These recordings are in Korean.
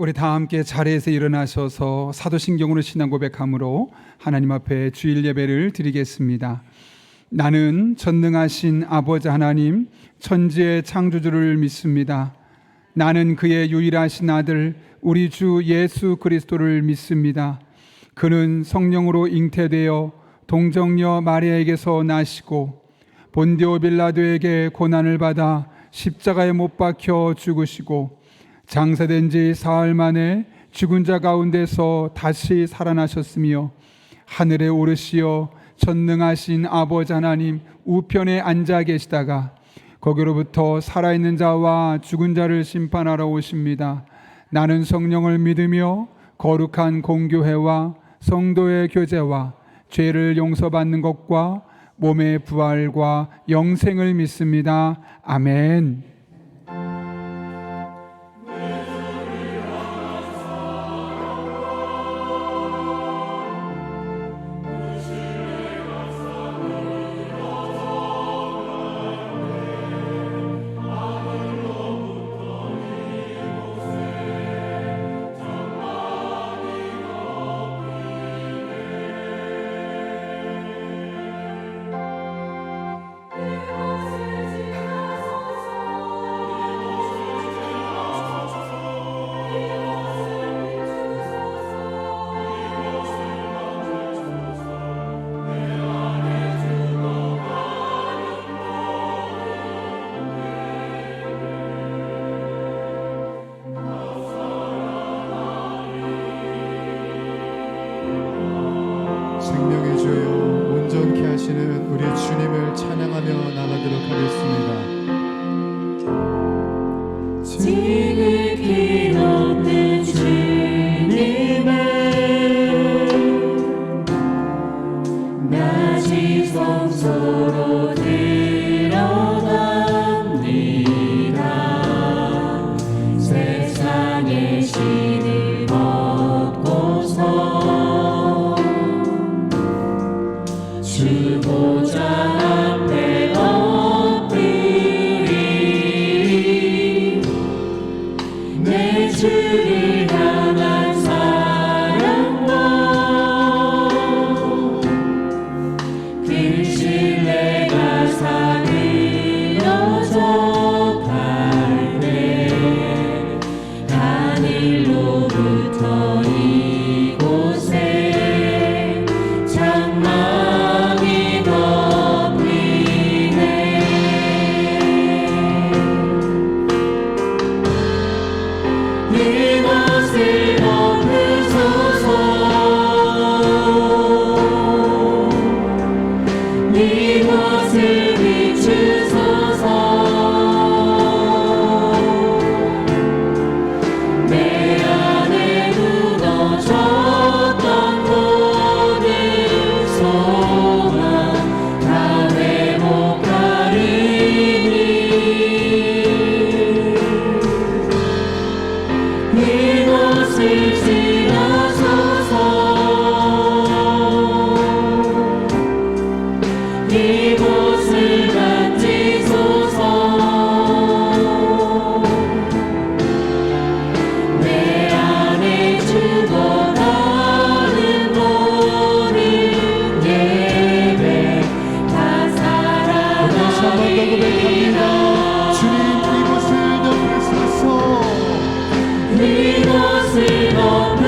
우리 다 함께 자리에서 일어나셔서 사도신경으로 신앙 고백함으로 하나님 앞에 주일 예배를 드리겠습니다. 나는 전능하신 아버지 하나님 천지의 창조주를 믿습니다. 나는 그의 유일하신 아들 우리 주 예수 그리스도를 믿습니다. 그는 성령으로 잉태되어 동정녀 마리아에게서 나시고 본디오 빌라도에게 고난을 받아 십자가에 못 박혀 죽으시고 장사된 지 사흘 만에 죽은 자 가운데서 다시 살아나셨으며 하늘에 오르시어 전능하신 아버지 하나님 우편에 앉아 계시다가 거기로부터 살아있는 자와 죽은 자를 심판하러 오십니다. 나는 성령을 믿으며 거룩한 공교회와 성도의 교제와 죄를 용서받는 것과 몸의 부활과 영생을 믿습니다. 아멘. 생명의 주여 온전케 하시는 우리 주님을 찬양하며 나가도록 하겠습니다. 지극히 높은 주님을 낮이 성소로 들어갑니다. 세상의 신을 벗고서 주보좌 앞에 엎드리 내 주를 향한 사랑과 그 신뢰가 산으로 좁할 때 하늘로부터 이곳에 장막이 덮이네. 이곳을 덮으소서. 이곳을 비추소서. 내 안에 묻어졌던 모든 소망 다 회복하리니 이곳을 지나소서. 이곳을 만지소서. 내 안에 죽어가는 모든 예배 다 다시 한 번 더 고백합니다. 살아나리라. 주님 이곳을 덮으소서. 이곳을 덮으소서.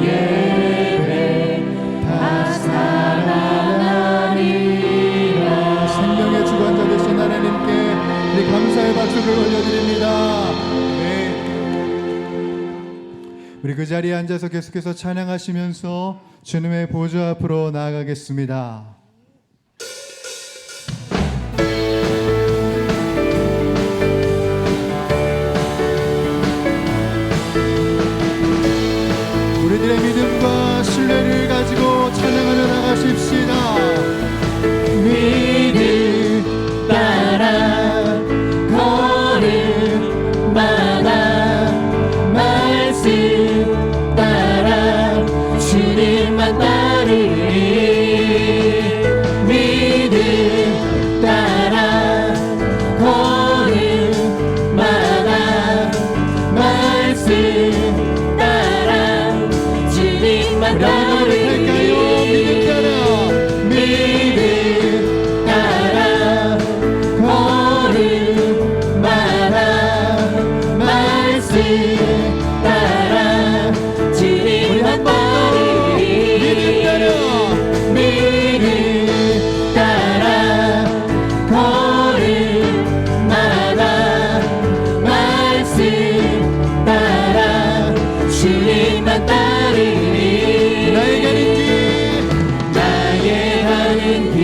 예배 다 사랑하리라. 생명의 주관자 되신 하나님께 우리 감사의 박수를 올려드립니다. 네. 우리 그 자리에 앉아서 계속해서 찬양하시면서 주님의 보좌 앞으로 나아가겠습니다. 우리들의 믿음과 신뢰를 가지고 찬양하며 나가십시다. 믿음 따라 걸음마다 말씀 따라 주님만 따르리. 믿음 따라 걸음마다 말씀 따라 주님만 따르리. 믿음 따라 걸음마다 말씀 따라 주님만 따르리. 믿음 따라 걸음마다 말씀 따라 주님만 따르리. 나의 가는 길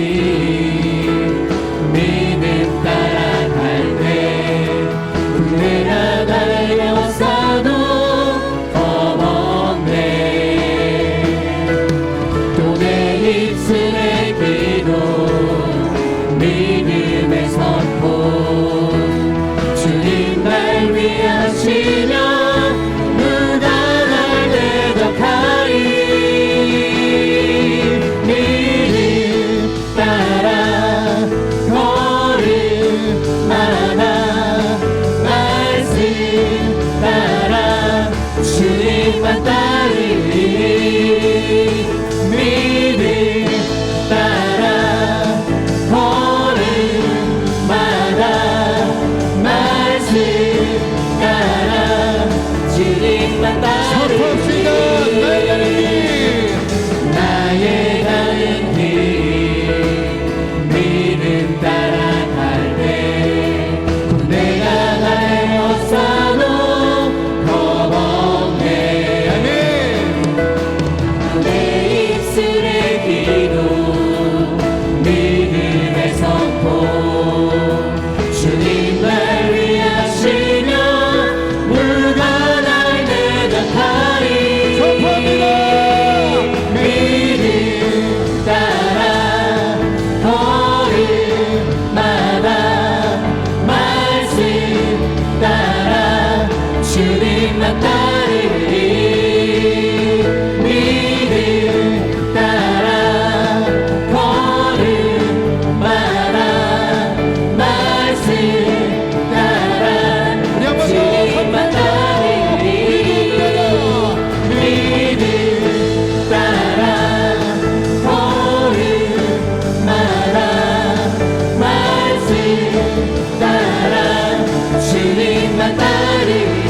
믿음 따라갈 때 내가 달려서도 겁없네. 또 내 입술의 기도 믿음의 선포 주님 날 위하시며 누가 날 대적하리. 믿음 따라 걸음마다 말씀 따라 주님만 따르리. 믿음 따라 걸음마다 말씀 따라 주님만 따르리. 나의 가는 길 믿음 따라갈 때 내가 달려서도 겁없네. 내 입술의 기도 믿음의 선포 주님 날 위하시며 누가 날 대적하리. 믿음 따라 걸음마다 말씀 따라 주님만 따르리. 믿음 따라 걸음마다 말씀 따라 주님만 따르리. 믿음 따라 걸음마다 말씀 따라 주님만 따르리.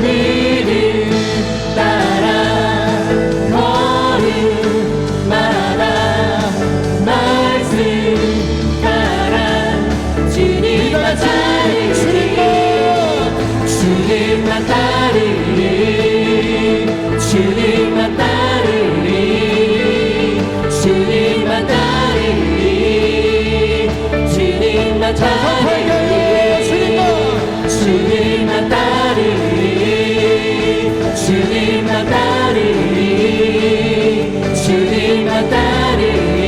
믿음 따라 걸음마다 말씀 따라 주님만 따르리. 주님만 따르리. 주님만 따르리. 주님만 따르리. 주님만 따르리. 주님만 따르리. 주님만 따르리. 주님만 따르리.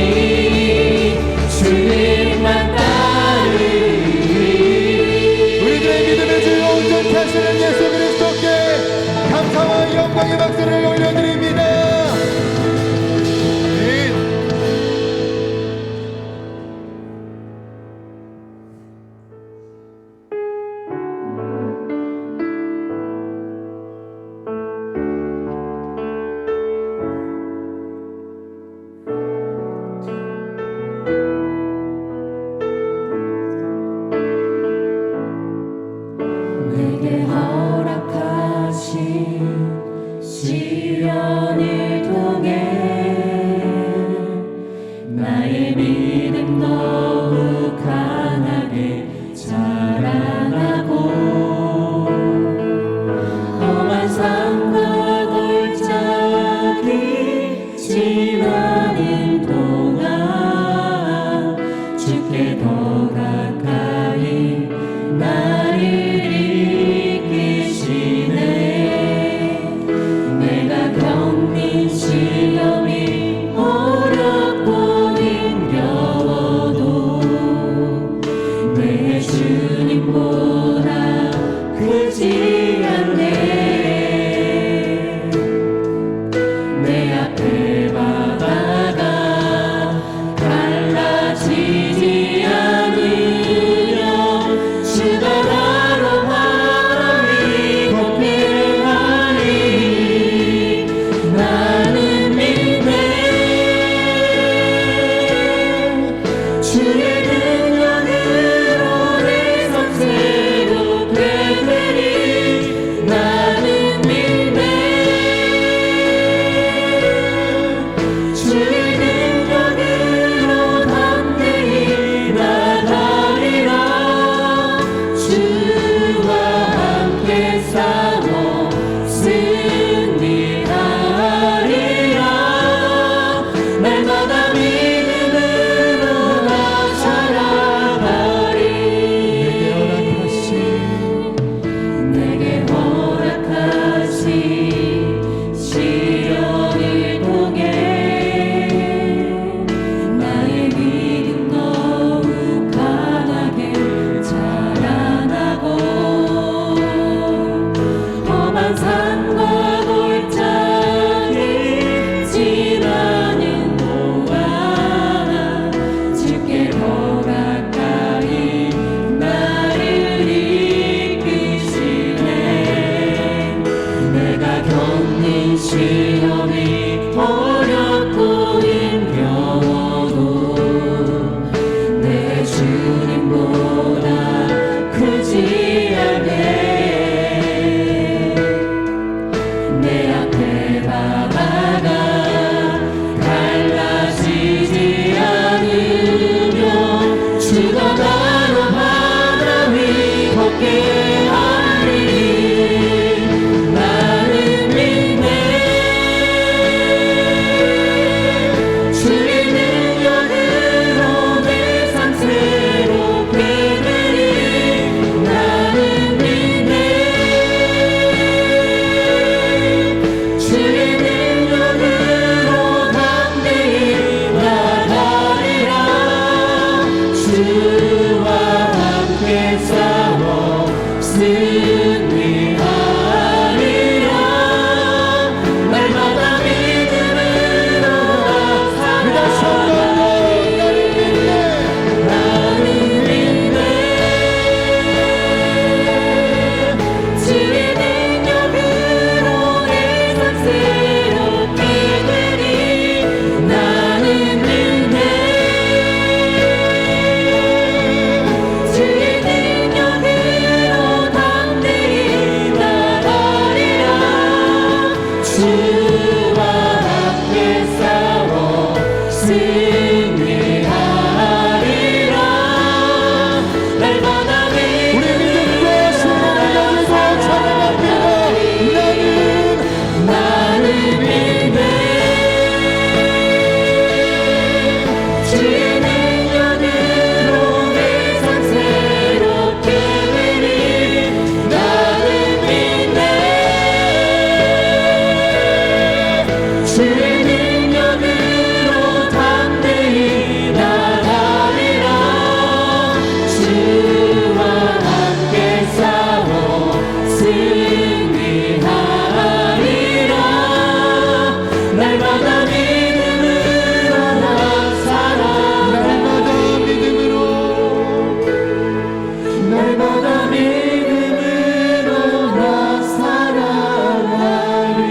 주님만 따르리. 우리들의 믿음의 주 온전케 하시는 예수 그리스도께 감사와 영광의 박수를 올려드립니다. 주님보다 크지 않네. 내 앞에 바다가 갈라지지 않으며 주가 나로 바다 위 걷게 하리. 나는 믿네. 주의 능력으로 내 삶 새롭게 되리. 나는 믿네. 주의 능력으로 담대히 나가리라. 주와 함께 싸워 승리하리라. 날마다 믿음으로 나 살아가리. 내게 허락하신 시련을 통해 나의 믿음 더욱 강하게 자라나고 험한 산과 골짜기 지나는 동안 주께 더 가까이 나를 이끄시네. 내가 겪는 시험이 어렵고 힘겨워도 내 주님보다 크지 않네. 내 앞에 바다가 갈라지지 않으며 주가 나로 바다 위 걷게 하리. 나는 믿네. 주의 능력으로 내 삶 새롭게 되리. 나는 믿네. 주의 능력으로 담대히 나가리라. 주와 함께 싸워 승리하리라. 날마다 믿음으로 나는 믿네. 주의 능력으로 내 삶 새롭게 되리. 나는 믿네. 주의 능력으로 담대히 나가리라. 주와 함께 싸워 승리하리라. 날마다 우리 믿음과 소망을 가지고 찬양합니다. 나는 믿네. 주의 능력으로 내 삶 새롭게 되리. 나는 믿네. 주의 능력으로 담대히 나가리라. 주와 함께 싸워 승리하리라. 날마다 믿음으로 나 살아가리. 날마다 믿음으로 나 살아가리.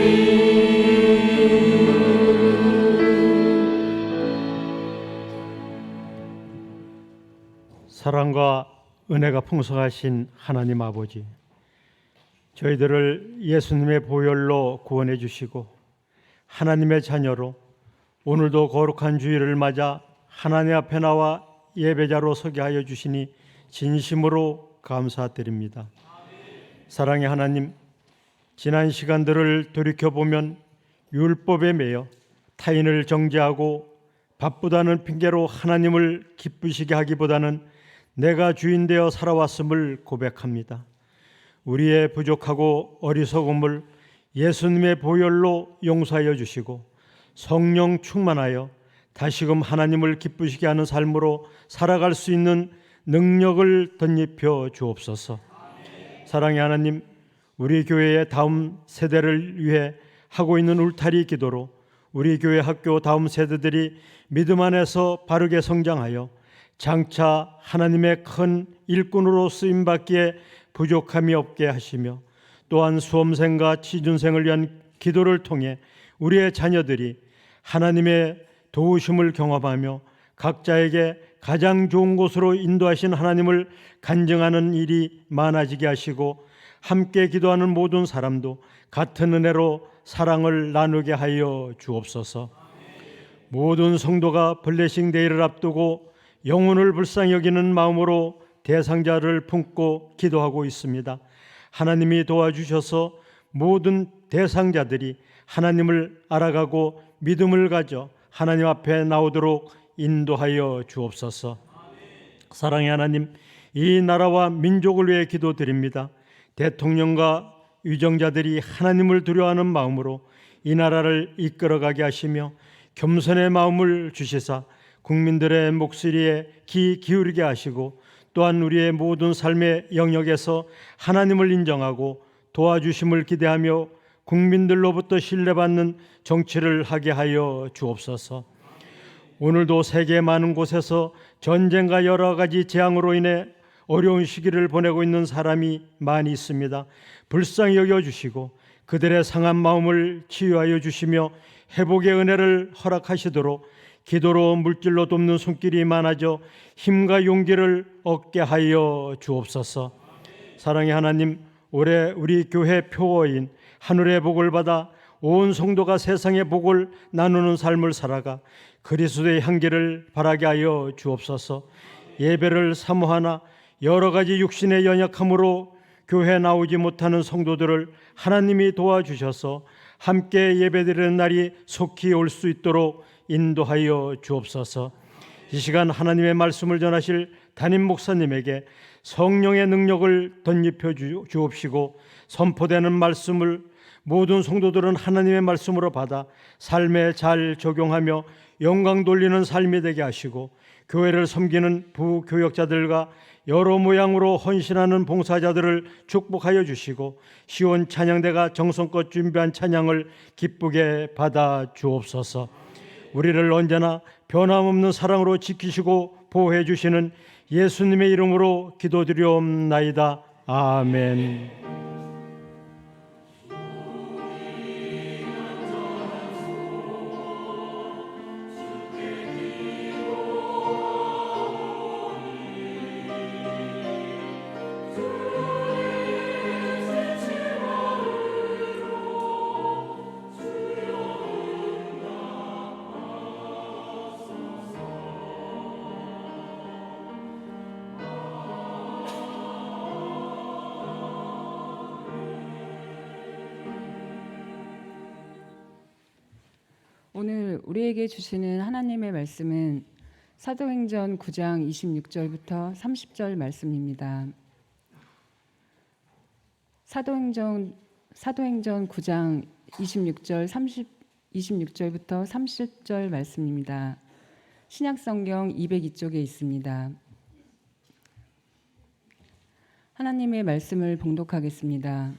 사랑과 은혜가 풍성하신 하나님 아버지, 저희들을 예수님의 보혈로 구원해 주시고 하나님의 자녀로 오늘도 거룩한 주일을 맞아 하나님 앞에 나와 예배자로 서게 하여 주시니 진심으로 감사드립니다. 사랑의 하나님, 지난 시간들을 돌이켜보면 율법에 매여 타인을 정죄하고 바쁘다는 핑계로 하나님을 기쁘시게 하기보다는 내가 주인 되어 살아왔음을 고백합니다. 우리의 부족하고 어리석음을 예수님의 보혈로 용서하여 주시고 성령 충만하여 다시금 하나님을 기쁘시게 하는 삶으로 살아갈 수 있는 능력을 덧입혀 주옵소서. 사랑의 하나님, 우리 교회의 다음 세대를 위해 하고 있는 울타리 기도로 우리 교회 학교 다음 세대들이 믿음 안에서 바르게 성장하여 장차 하나님의 큰 일꾼으로 쓰임받기에 부족함이 없게 하시며, 또한 수험생과 취준생을 위한 기도를 통해 우리의 자녀들이 하나님의 도우심을 경험하며 각자에게 가장 좋은 곳으로 인도하신 하나님을 간증하는 일이 많아지게 하시고, 함께 기도하는 모든 사람도 같은 은혜로 사랑을 나누게 하여 주옵소서. 모든 성도가 블레싱 데이를 앞두고 영혼을 불쌍히 여기는 마음으로 대상자를 품고 기도하고 있습니다. 하나님이 도와주셔서 모든 대상자들이 하나님을 알아가고 믿음을 가져 하나님 앞에 나오도록 인도하여 주옵소서. 사랑의 하나님, 이 나라와 민족을 위해 기도드립니다. 대통령과 위정자들이 하나님을 두려워하는 마음으로 이 나라를 이끌어가게 하시며 겸손의 마음을 주시사 국민들의 목소리에 귀 기울이게 하시고, 또한 우리의 모든 삶의 영역에서 하나님을 인정하고 도와주심을 기대하며 국민들로부터 신뢰받는 정치를 하게 하여 주옵소서. 오늘도 세계 많은 곳에서 전쟁과 여러 가지 재앙으로 인해 어려운 시기를 보내고 있는 사람이 많이 있습니다. 불쌍히 여겨주시고 그들의 상한 마음을 치유하여 주시며 회복의 은혜를 허락하시도록 기도로 물질로 돕는 손길이 많아져 힘과 용기를 얻게 하여 주옵소서. 사랑의 하나님, 올해 우리 교회 표어인 하늘의 복을 받아 온 성도가 세상의 복을 나누는 삶을 살아가 그리스도의 향기를 바라게 하여 주옵소서. 예배를 사모하나 여러 가지 육신의 연약함으로 교회에 나오지 못하는 성도들을 하나님이 도와주셔서 함께 예배드리는 날이 속히 올 수 있도록 인도하여 주옵소서. 이 시간 하나님의 말씀을 전하실 담임 목사님에게 성령의 능력을 덧입혀 주옵시고, 선포되는 말씀을 모든 성도들은 하나님의 말씀으로 받아 삶에 잘 적용하며 영광 돌리는 삶이 되게 하시고, 교회를 섬기는 부교역자들과 여러 모양으로 헌신하는 봉사자들을 축복하여 주시고, 시온 찬양대가 정성껏 준비한 찬양을 기쁘게 받아 주옵소서. 우리를 언제나 변함없는 사랑으로 지키시고 보호해 주시는 예수님의 이름으로 기도드리옵나이다. 아멘. 오늘 우리에게 주시는 하나님의 말씀은 사도행전 9장 26절부터 30절 말씀입니다. 사도행전 9장 26절부터 30절 말씀입니다. 신약성경 202쪽에 있습니다. 하나님의 말씀을 봉독하겠습니다.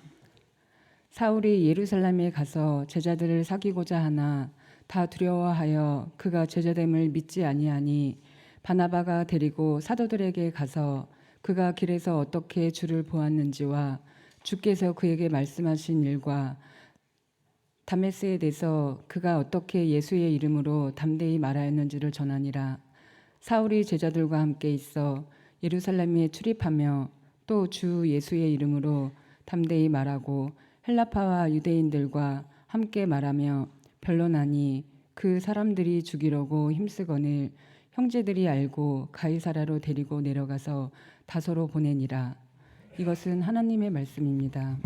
사울이 예루살렘에 가서 제자들을 사귀고자 하나 다 두려워하여 그가 제자됨을 믿지 아니하니 바나바가 데리고 사도들에게 가서 그가 길에서 어떻게 주를 보았는지와 주께서 그에게 말씀하신 일과 다메스에 대해서 그가 어떻게 예수의 이름으로 담대히 말하였는지를 전하니라. 사울이 제자들과 함께 있어 예루살렘에 출입하며 또 주 예수의 이름으로 담대히 말하고 헬라파와 유대인들과 함께 말하며 변론하니 그 사람들이 죽이려고 힘쓰거늘 형제들이 알고 가이사라로 데리고 내려가서 다소로 보내니라. 이것은 하나님의 말씀입니다.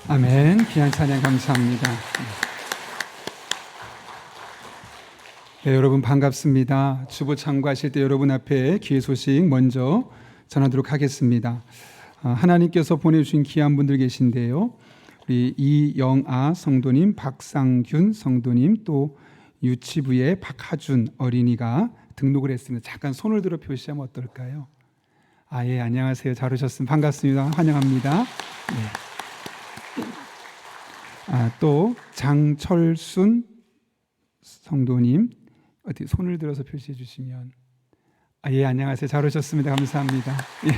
아멘. 귀한 찬양 감사합니다. 네, 여러분 반갑습니다. 주보 참고하실 때 여러분 앞에 귀의 소식 먼저 전하도록 하겠습니다. 하나님께서 보내주신 귀한 분들 계신데요. 우리 이영아 성도님, 박상균 성도님, 또 유치부의 박하준 어린이가 등록을 했습니다. 잠깐 손을 들어 표시하면 어떨까요? 예, 안녕하세요. 잘 오셨습니다. 반갑습니다. 환영합니다. 네. 또 장철순 성도님, 어디 손을 들어서 표시해 주시면. 예, 안녕하세요. 잘 오셨습니다. 감사합니다. 예.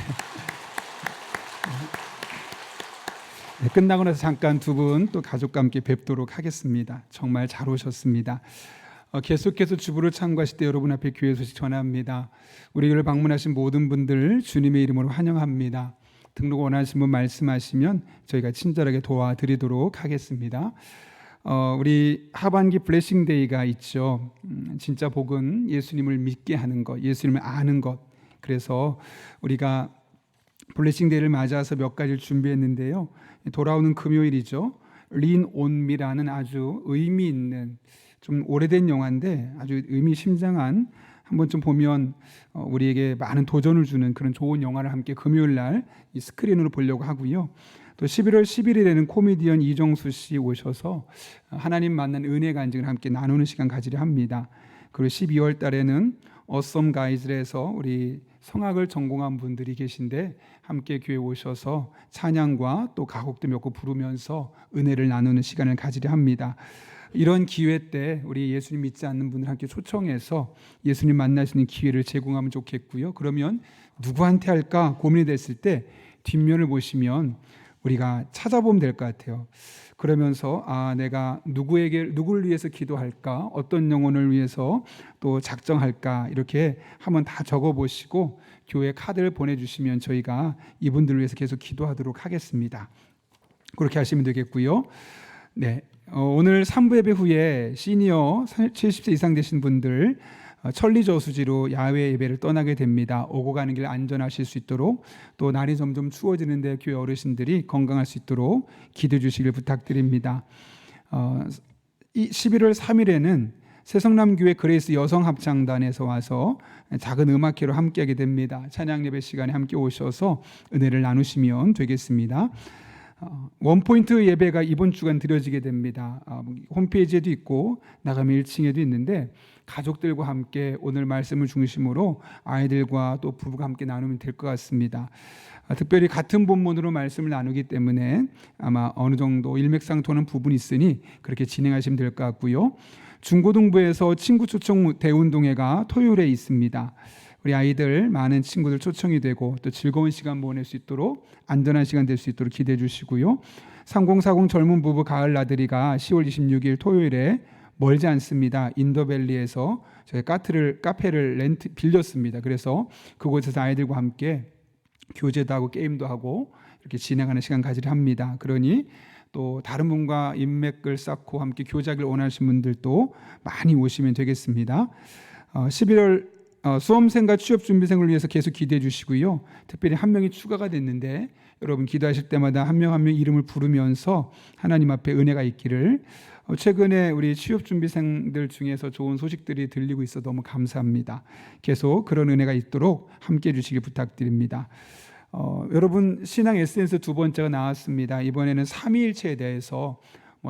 네, 끝나고 나서 잠깐 두 분 또 가족과 함께 뵙도록 하겠습니다. 정말 잘 오셨습니다. 계속해서 주부를 참고하실 때 여러분 앞에 교회 소식 전합니다. 우리 교회를 방문하신 모든 분들 주님의 이름으로 환영합니다. 등록 원하시는 분 말씀하시면 저희가 친절하게 도와드리도록 하겠습니다. 우리 하반기 블레싱 데이가 있죠. 진짜 복은 예수님을 믿게 하는 것, 예수님을 아는 것. 그래서 우리가 블레싱 데이를 맞아서 몇 가지를 준비했는데요. 돌아오는 금요일이죠. 린 온미라는 아주 의미 있는 좀 오래된 영화인데 아주 의미심장한, 한번 좀 보면 우리에게 많은 도전을 주는 그런 좋은 영화를 함께 금요일 날 이 스크린으로 보려고 하고요. 또 11월 11일에는 코미디언 이정수 씨 오셔서 하나님 만난 은혜 간증을 함께 나누는 시간 가지려 합니다. 그리고 12월 달에는 어썸 가이즈에서 우리 성악을 전공한 분들이 계신데 함께 교회 오셔서 찬양과 또 가곡도 몇 곡 부르면서 은혜를 나누는 시간을 가지려 합니다. 이런 기회 때 우리 예수님 믿지 않는 분들 함께 초청해서 예수님 만날 수 있는 기회를 제공하면 좋겠고요. 그러면 누구한테 할까 고민이 됐을 때 뒷면을 보시면 우리가 찾아보면 될 것 같아요. 그러면서 내가 누구를 위해서 기도할까, 어떤 영혼을 위해서 또 작정할까, 이렇게 한번 다 적어보시고 교회 카드를 보내주시면 저희가 이분들을 위해서 계속 기도하도록 하겠습니다. 그렇게 하시면 되겠고요. 네, 오늘 3부 예배 후에 시니어 70세 이상 되신 분들 천리저수지로 야외 예배를 떠나게 됩니다. 오고 가는 길 안전하실 수 있도록, 또 날이 점점 추워지는데 교회 어르신들이 건강할 수 있도록 기도해 주시길 부탁드립니다. 11월 3일에는 새성남교회 그레이스 여성합창단에서 와서 작은 음악회로 함께하게 됩니다. 찬양 예배 시간에 함께 오셔서 은혜를 나누시면 되겠습니다. 원포인트 예배가 이번 주간 드려지게 됩니다. 홈페이지에도 있고 나가면 1층에도 있는데 가족들과 함께 오늘 말씀을 중심으로 아이들과 또 부부가 함께 나누면 될 것 같습니다. 특별히 같은 본문으로 말씀을 나누기 때문에 아마 어느 정도 일맥상통하는 부분이 있으니 그렇게 진행하시면 될 것 같고요. 중고등부에서 친구 초청 대운동회가 토요일에 있습니다. 우리 아이들 많은 친구들 초청이 되고 또 즐거운 시간 보낼 수 있도록, 안전한 시간 될 수 있도록 기대해 주시고요. 3040 젊은 부부 가을 나들이가 10월 26일 토요일에 멀지 않습니다. 인더밸리에서 저희 카페를 빌렸습니다. 그래서 그곳에서 아이들과 함께 교제도 하고 게임도 하고 이렇게 진행하는 시간 가지려 합니다. 그러니 또 다른 분과 인맥을 쌓고 함께 교제하길 원하시는 분들도 많이 오시면 되겠습니다. 11월 수험생과 취업준비생을 위해서 계속 기대해 주시고요. 특별히 한 명이 추가가 됐는데 여러분 기도하실 때마다 한 명 한 명 이름을 부르면서 하나님 앞에 은혜가 있기를. 최근에 우리 취업준비생들 중에서 좋은 소식들이 들리고 있어 너무 감사합니다. 계속 그런 은혜가 있도록 함께해 주시길 부탁드립니다. 여러분 신앙 에센스 두 번째가 나왔습니다. 이번에는 삼위일체에 대해서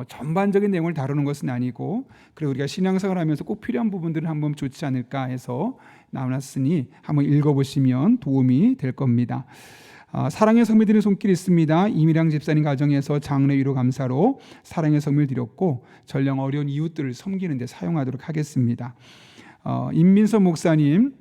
전반적인 내용을 다루는 것은 아니고, 그리고 우리가 신앙생활을 하면서 꼭 필요한 부분들을 한번 좋지 않을까 해서 나눴으니 한번 읽어보시면 도움이 될 겁니다. 사랑의 성미 드리는 손길이 있습니다. 이미량 집사님 가정에서 장례 위로 감사로 사랑의 성미를 드렸고 전령 어려운 이웃들을 섬기는 데 사용하도록 하겠습니다. 임민서 목사님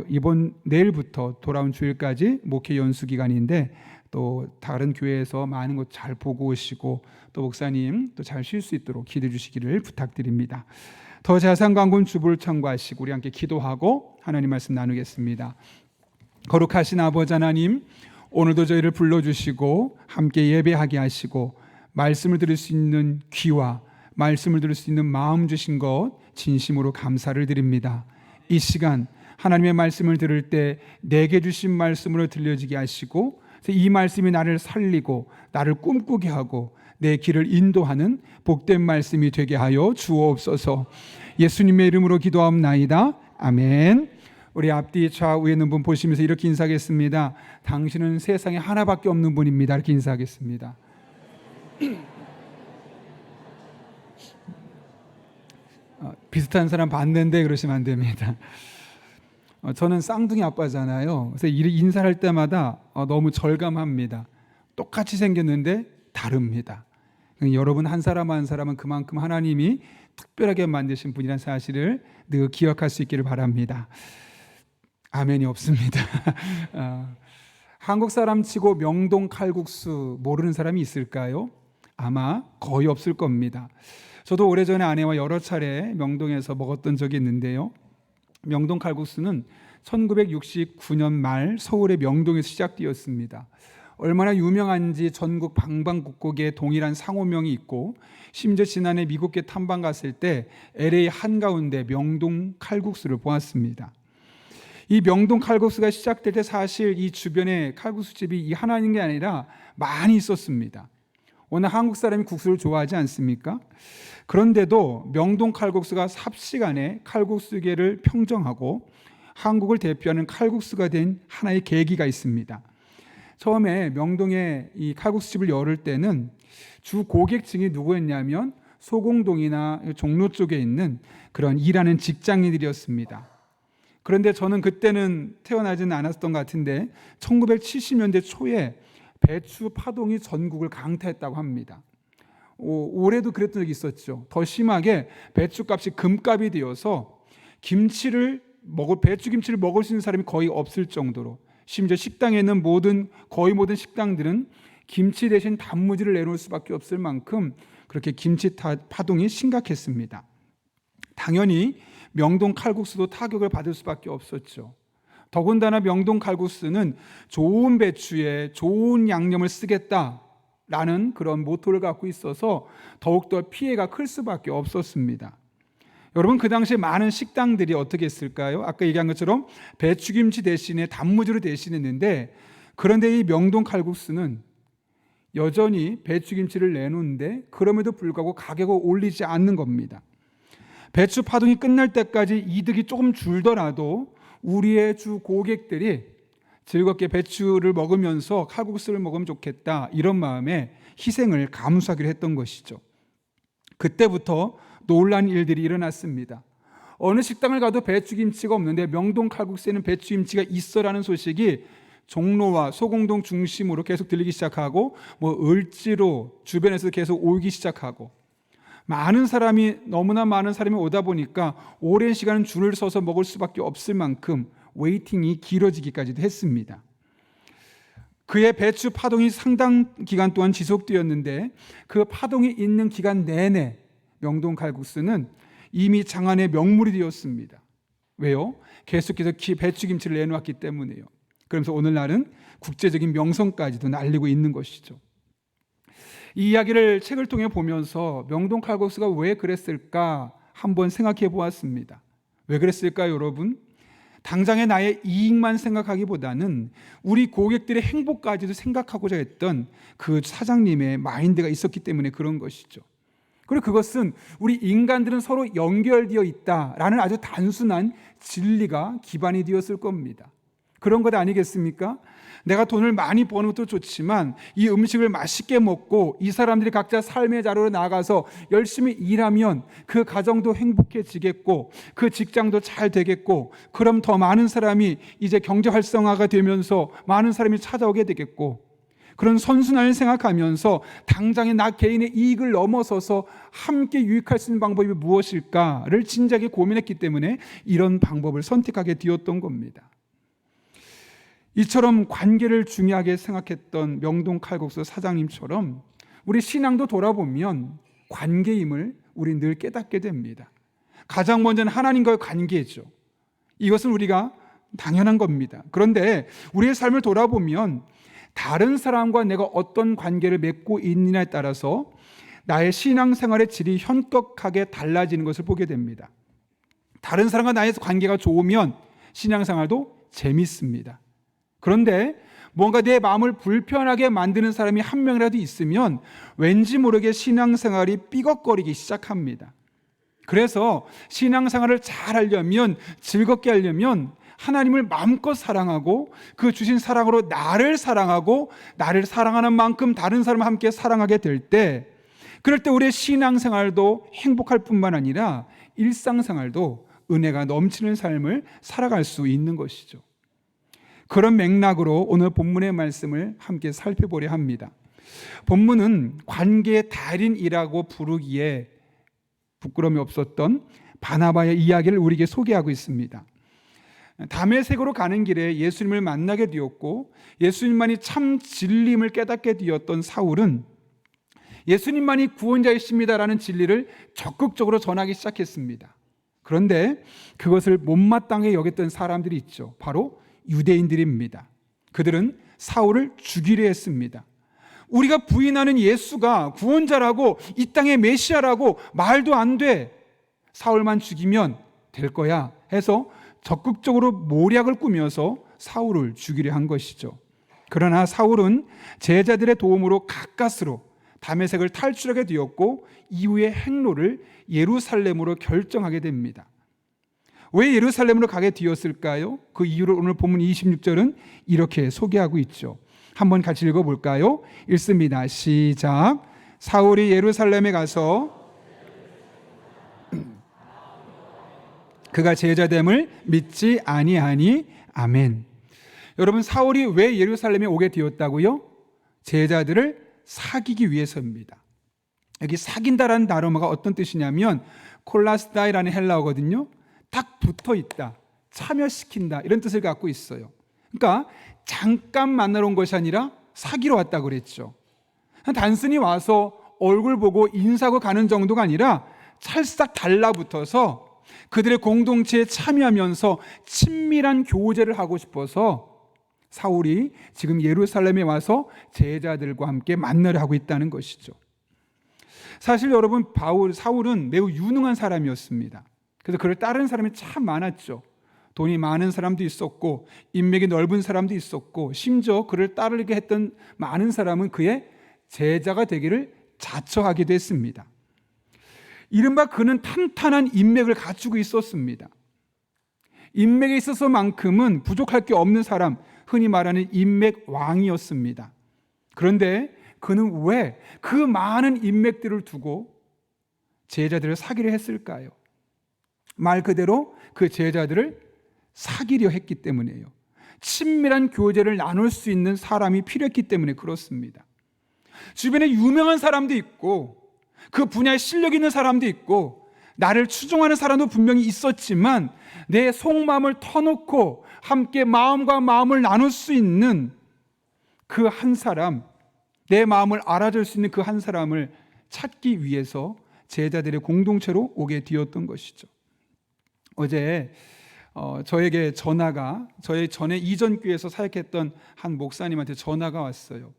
이번 내일부터 돌아온 주일까지 목회 연수 기간인데 또 다른 교회에서 많은 것 잘 보고 오시고 또 목사님 또 잘 쉴 수 있도록 기도해 주시기를 부탁드립니다. 더 자세한 광고는 주보를 참고하시고 우리 함께 기도하고 하나님 말씀 나누겠습니다. 거룩하신 아버지 하나님, 오늘도 저희를 불러주시고 함께 예배하게 하시고 말씀을 들을 수 있는 귀와 말씀을 들을 수 있는 마음 주신 것 진심으로 감사를 드립니다. 이 시간 하나님의 말씀을 들을 때 내게 주신 말씀으로 들려지게 하시고 그래서 이 말씀이 나를 살리고 나를 꿈꾸게 하고 내 길을 인도하는 복된 말씀이 되게 하여 주옵소서. 예수님의 이름으로 기도하옵나이다. 아멘. 우리 앞뒤 좌우에 있는 분 보시면서 이렇게 인사하겠습니다. 당신은 세상에 하나밖에 없는 분입니다. 이렇게 인사하겠습니다. 비슷한 사람 봤는데 그러시면 안 됩니다. 저는 쌍둥이 아빠잖아요. 그래서 인사를 할 때마다 너무 절감합니다. 똑같이 생겼는데 다릅니다. 여러분 한 사람 한 사람은 그만큼 하나님이 특별하게 만드신 분이라는 사실을 늘 기억할 수 있기를 바랍니다. 아멘이 없습니다. 한국 사람 치고 명동 칼국수 모르는 사람이 있을까요? 아마 거의 없을 겁니다. 저도 오래전에 아내와 여러 차례 명동에서 먹었던 적이 있는데요. 명동 칼국수는 1969년 말 서울의 명동에서 시작되었습니다. 얼마나 유명한지 전국 방방곡곡에 동일한 상호명이 있고, 심지어 지난해 미국에 탐방 갔을 때 LA 한가운데 명동 칼국수를 보았습니다. 이 명동 칼국수가 시작될 때 사실 이 주변에 칼국수집이 이 하나인 게 아니라 많이 있었습니다. 워낙 한국 사람이 국수를 좋아하지 않습니까? 그런데도 명동 칼국수가 삽시간에 칼국수계를 평정하고 한국을 대표하는 칼국수가 된 하나의 계기가 있습니다. 처음에 명동에 이 칼국수집을 열을 때는 주 고객층이 누구였냐면 소공동이나 종로 쪽에 있는 그런 일하는 직장인들이었습니다. 그런데 저는 그때는 태어나지는 않았던 것 같은데 1970년대 초에 배추 파동이 전국을 강타했다고 합니다. 올해도 그랬던 적이 있었죠. 더 심하게 배추값이 금값이 되어서 배추김치를 먹을 수 있는 사람이 거의 없을 정도로, 심지어 식당에 있는 거의 모든 식당들은 김치 대신 단무지를 내놓을 수밖에 없을 만큼 그렇게 김치 파동이 심각했습니다. 당연히 명동 칼국수도 타격을 받을 수밖에 없었죠. 더군다나 명동 칼국수는 좋은 배추에 좋은 양념을 쓰겠다라는 그런 모토를 갖고 있어서 더욱더 피해가 클 수밖에 없었습니다. 여러분, 그 당시에 많은 식당들이 어떻게 했을까요? 아까 얘기한 것처럼 배추김치 대신에 단무지를 대신했는데, 그런데 이 명동 칼국수는 여전히 배추김치를 내놓는데 그럼에도 불구하고 가격을 올리지 않는 겁니다. 배추 파동이 끝날 때까지 이득이 조금 줄더라도 우리의 주 고객들이 즐겁게 배추를 먹으면서 칼국수를 먹으면 좋겠다, 이런 마음에 희생을 감수하기로 했던 것이죠. 그때부터 놀란 일들이 일어났습니다. 어느 식당을 가도 배추김치가 없는데 명동 칼국수에는 배추김치가 있어라는 소식이 종로와 소공동 중심으로 계속 들리기 시작하고, 을지로 주변에서 계속 오기 시작하고, 너무나 많은 사람이 오다 보니까 오랜 시간 줄을 서서 먹을 수밖에 없을 만큼 웨이팅이 길어지기까지도 했습니다. 그의 배추 파동이 상당 기간 동안 지속되었는데, 그 파동이 있는 기간 내내 명동 칼국수는 이미 장안의 명물이 되었습니다. 왜요? 계속해서 배추김치를 내놓았기 때문에요. 그러면서 오늘날은 국제적인 명성까지도 날리고 있는 것이죠. 이 이야기를 책을 통해 보면서 명동 칼국수가 왜 그랬을까 한번 생각해 보았습니다. 왜 그랬을까요, 여러분? 당장의 나의 이익만 생각하기보다는 우리 고객들의 행복까지도 생각하고자 했던 그 사장님의 마인드가 있었기 때문에 그런 것이죠. 그리고 그것은 우리 인간들은 서로 연결되어 있다라는 아주 단순한 진리가 기반이 되었을 겁니다. 그런 것 아니겠습니까? 내가 돈을 많이 버는 것도 좋지만 이 음식을 맛있게 먹고 이 사람들이 각자 삶의 자료로 나가서 열심히 일하면 그 가정도 행복해지겠고 그 직장도 잘 되겠고, 그럼 더 많은 사람이 이제 경제 활성화가 되면서 많은 사람이 찾아오게 되겠고, 그런 선순환을 생각하면서 당장의 나 개인의 이익을 넘어서서 함께 유익할 수 있는 방법이 무엇일까를 진지하게 고민했기 때문에 이런 방법을 선택하게 되었던 겁니다. 이처럼 관계를 중요하게 생각했던 명동 칼국수 사장님처럼 우리 신앙도 돌아보면 관계임을 우리 늘 깨닫게 됩니다. 가장 먼저는 하나님과의 관계죠. 이것은 우리가 당연한 겁니다. 그런데 우리의 삶을 돌아보면 다른 사람과 내가 어떤 관계를 맺고 있느냐에 따라서 나의 신앙생활의 질이 현격하게 달라지는 것을 보게 됩니다. 다른 사람과 나의 관계가 좋으면 신앙생활도 재밌습니다. 그런데 뭔가 내 마음을 불편하게 만드는 사람이 한 명이라도 있으면 왠지 모르게 신앙생활이 삐걱거리기 시작합니다. 그래서 신앙생활을 잘 하려면, 즐겁게 하려면 하나님을 마음껏 사랑하고 그 주신 사랑으로 나를 사랑하고 나를 사랑하는 만큼 다른 사람을 함께 사랑하게 될 때, 그럴 때 우리의 신앙생활도 행복할 뿐만 아니라 일상생활도 은혜가 넘치는 삶을 살아갈 수 있는 것이죠. 그런 맥락으로 오늘 본문의 말씀을 함께 살펴보려 합니다. 본문은 관계의 달인이라고 부르기에 부끄러움이 없었던 바나바의 이야기를 우리에게 소개하고 있습니다. 다메섹으로 가는 길에 예수님을 만나게 되었고 예수님만이 참 진리임을 깨닫게 되었던 사울은 예수님만이 구원자이십니다라는 진리를 적극적으로 전하기 시작했습니다. 그런데 그것을 못마땅하게 여겼던 사람들이 있죠. 바로 유대인들입니다. 그들은 사울을 죽이려 했습니다. 우리가 부인하는 예수가 구원자라고, 이 땅의 메시아라고 말도 안 돼. 사울만 죽이면 될 거야 해서 적극적으로 모략을 꾸며서 사울을 죽이려 한 것이죠. 그러나 사울은 제자들의 도움으로 가까스로 다메섹을 탈출하게 되었고 이후의 행로를 예루살렘으로 결정하게 됩니다. 왜 예루살렘으로 가게 되었을까요? 그 이유를 오늘 본문 26절은 이렇게 소개하고 있죠. 한번 같이 읽어볼까요? 읽습니다. 시작. 사울이 예루살렘에 가서 그가 제자됨을 믿지 아니하니. 아멘. 여러분, 사울이 왜 예루살렘에 오게 되었다고요? 제자들을 사귀기 위해서입니다. 여기 사귄다라는 단어가 어떤 뜻이냐면 콜라스다이라는 헬라어거든요. 딱 붙어 있다, 참여시킨다, 이런 뜻을 갖고 있어요. 그러니까 잠깐 만나러 온 것이 아니라 사귀러 왔다고 그랬죠. 단순히 와서 얼굴 보고 인사하고 가는 정도가 아니라 찰싹 달라붙어서 그들의 공동체에 참여하면서 친밀한 교제를 하고 싶어서 사울이 지금 예루살렘에 와서 제자들과 함께 만나려 하고 있다는 것이죠. 사실 여러분, 사울은 매우 유능한 사람이었습니다. 그래서 그를 따르는 사람이 참 많았죠. 돈이 많은 사람도 있었고 인맥이 넓은 사람도 있었고 심지어 그를 따르게 했던 많은 사람은 그의 제자가 되기를 자처하기도 했습니다. 이른바 그는 탄탄한 인맥을 갖추고 있었습니다. 인맥에 있어서만큼은 부족할 게 없는 사람, 흔히 말하는 인맥 왕이었습니다. 그런데 그는 왜 그 많은 인맥들을 두고 제자들을 사귀려 했을까요? 말 그대로 그 제자들을 사귀려 했기 때문이에요. 친밀한 교제를 나눌 수 있는 사람이 필요했기 때문에 그렇습니다. 주변에 유명한 사람도 있고 그 분야에 실력 있는 사람도 있고 나를 추종하는 사람도 분명히 있었지만 내 속마음을 터놓고 함께 마음과 마음을 나눌 수 있는 그 한 사람, 내 마음을 알아줄 수 있는 그 한 사람을 찾기 위해서 제자들의 공동체로 오게 되었던 것이죠. 어제 저에게 전화가, 저의 전에 이전 교회에서 사역했던 한 목사님한테 전화가 왔어요.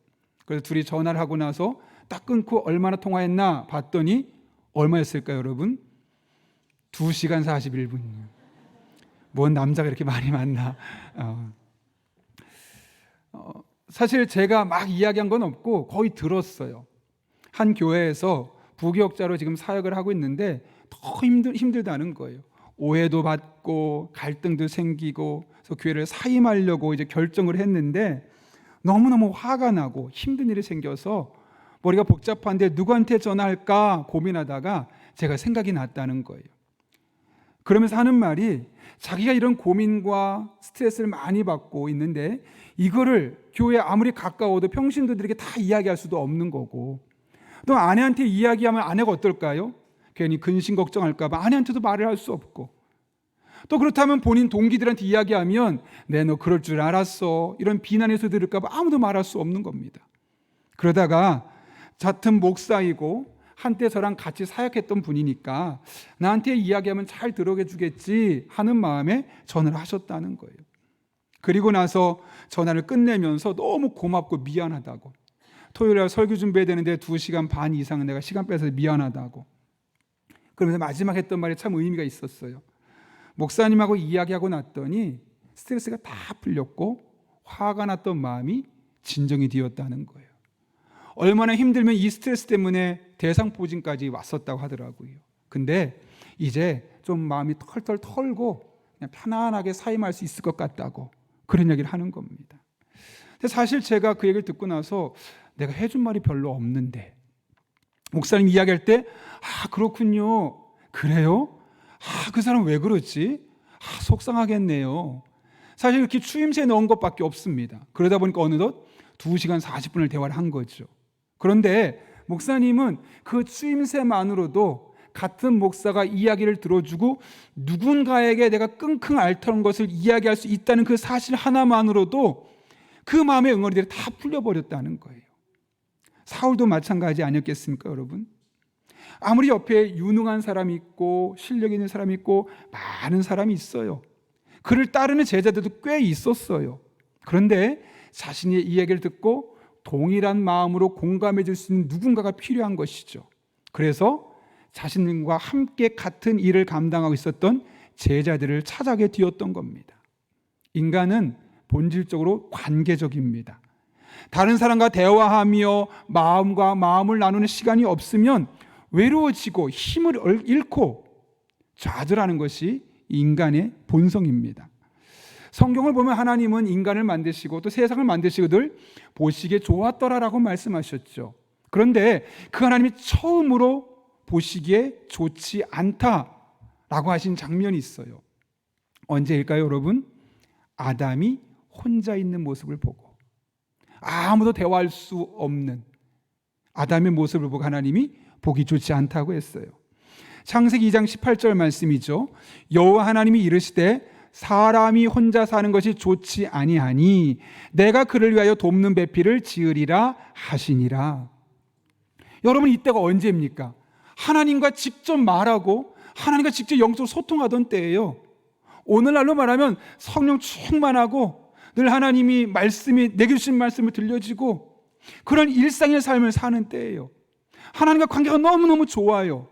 그래서 둘이 전화를 하고 나서 딱 끊고 얼마나 통화했나 봤더니 얼마였을까요, 여러분? 2시간 41분이요. 뭔 남자가 이렇게 많이 만나. 사실 제가 막 이야기한 건 없고 거의 들었어요. 한 교회에서 부교역자로 지금 사역을 하고 있는데 더 힘들다는 거예요. 오해도 받고 갈등도 생기고 그래서 교회를 사임하려고 이제 결정을 했는데 너무너무 화가 나고 힘든 일이 생겨서 머리가 복잡한데 누구한테 전화할까 고민하다가 제가 생각이 났다는 거예요. 그러면서 하는 말이 자기가 이런 고민과 스트레스를 많이 받고 있는데 이거를 교회에 아무리 가까워도 평신도들에게 다 이야기할 수도 없는 거고 또 아내한테 이야기하면 아내가 어떨까요? 괜히 근심 걱정할까 봐 아내한테도 말을 할 수 없고 또 그렇다면 본인 동기들한테 이야기하면 내 너 그럴 줄 알았어 이런 비난에서 들을까 봐 아무도 말할 수 없는 겁니다. 그러다가 같은 목사이고 한때 저랑 같이 사역했던 분이니까 나한테 이야기하면 잘 들어게 주겠지 하는 마음에 전화를 하셨다는 거예요. 그리고 나서 전화를 끝내면서 너무 고맙고 미안하다고, 토요일날 설교 준비해야 되는데 2시간 반 이상 내가 시간 빼서 미안하다고, 그러면서 마지막 했던 말이 참 의미가 있었어요. 목사님하고 이야기하고 났더니 스트레스가 다 풀렸고 화가 났던 마음이 진정이 되었다는 거예요. 얼마나 힘들면 이 스트레스 때문에 대상포진까지 왔었다고 하더라고요. 근데 이제 좀 마음이 털털 털고 그냥 편안하게 사임할 수 있을 것 같다고 그런 얘기를 하는 겁니다. 근데 사실 제가 그 얘기를 듣고 나서 내가 해준 말이 별로 없는데 목사님 이야기할 때 그렇군요. 그래요? 그 사람 왜 그러지? 속상하겠네요. 사실 이렇게 추임새 넣은 것밖에 없습니다. 그러다 보니까 어느덧 2시간 40분을 대화를 한 거죠. 그런데 목사님은 그 추임새만으로도 같은 목사가 이야기를 들어주고 누군가에게 내가 끙끙 앓던 것을 이야기할 수 있다는 그 사실 하나만으로도 그 마음의 응어리들이 다 풀려버렸다는 거예요. 사울도 마찬가지 아니었겠습니까, 여러분? 아무리 옆에 유능한 사람이 있고 실력 있는 사람이 있고 많은 사람이 있어요. 그를 따르는 제자들도 꽤 있었어요. 그런데 자신의 이야기를 듣고 동일한 마음으로 공감해 줄 수 있는 누군가가 필요한 것이죠. 그래서 자신과 함께 같은 일을 감당하고 있었던 제자들을 찾아게 되었던 겁니다. 인간은 본질적으로 관계적입니다. 다른 사람과 대화하며 마음과 마음을 나누는 시간이 없으면 외로워지고 힘을 잃고 좌절하는 것이 인간의 본성입니다. 성경을 보면 하나님은 인간을 만드시고 또 세상을 만드시고들 보시기에 좋았더라라고 말씀하셨죠. 그런데 그 하나님이 처음으로 보시기에 좋지 않다라고 하신 장면이 있어요. 언제일까요, 여러분? 아담이 혼자 있는 모습을 보고 아무도 대화할 수 없는 아담의 모습을 보고 하나님이 보기 좋지 않다고 했어요. 창세기 2장 18절 말씀이죠. 여호와 하나님이 이르시되 사람이 혼자 사는 것이 좋지 아니하니 내가 그를 위하여 돕는 배필을 지으리라 하시니라. 여러분, 이때가 언제입니까? 하나님과 직접 말하고 하나님과 직접 영적으로 소통하던 때예요. 오늘날로 말하면 성령 충만하고 늘 하나님이 말씀이 내게 주신 말씀을 들려지고 그런 일상의 삶을 사는 때예요. 하나님과 관계가 너무너무 좋아요.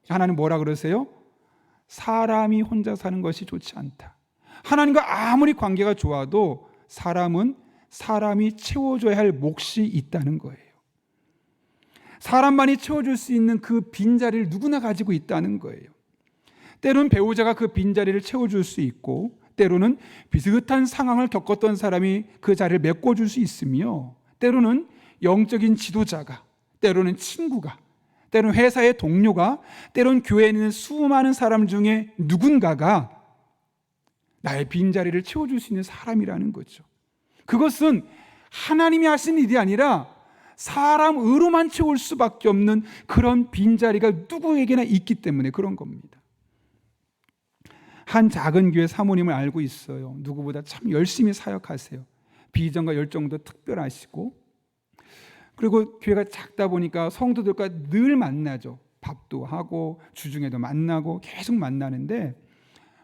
하나님 뭐라 그러세요? 사람이 혼자 사는 것이 좋지 않다. 하나님과 아무리 관계가 좋아도 사람은 사람이 채워줘야 할 몫이 있다는 거예요. 사람만이 채워줄 수 있는 그 빈자리를 누구나 가지고 있다는 거예요. 때로는 배우자가 그 빈자리를 채워줄 수 있고 때로는 비슷한 상황을 겪었던 사람이 그 자리를 메꿔줄 수 있으며 때로는 영적인 지도자가, 때로는 친구가, 때로는 회사의 동료가, 때로는 교회에 있는 수많은 사람 중에 누군가가 나의 빈자리를 채워줄 수 있는 사람이라는 거죠. 그것은 하나님이 하신 일이 아니라 사람으로만 채울 수밖에 없는 그런 빈자리가 누구에게나 있기 때문에 그런 겁니다. 한 작은 교회 사모님을 알고 있어요. 누구보다 참 열심히 사역하세요. 비전과 열정도 특별하시고, 그리고 교회가 작다 보니까 성도들과 늘 만나죠. 밥도 하고 주중에도 만나고 계속 만나는데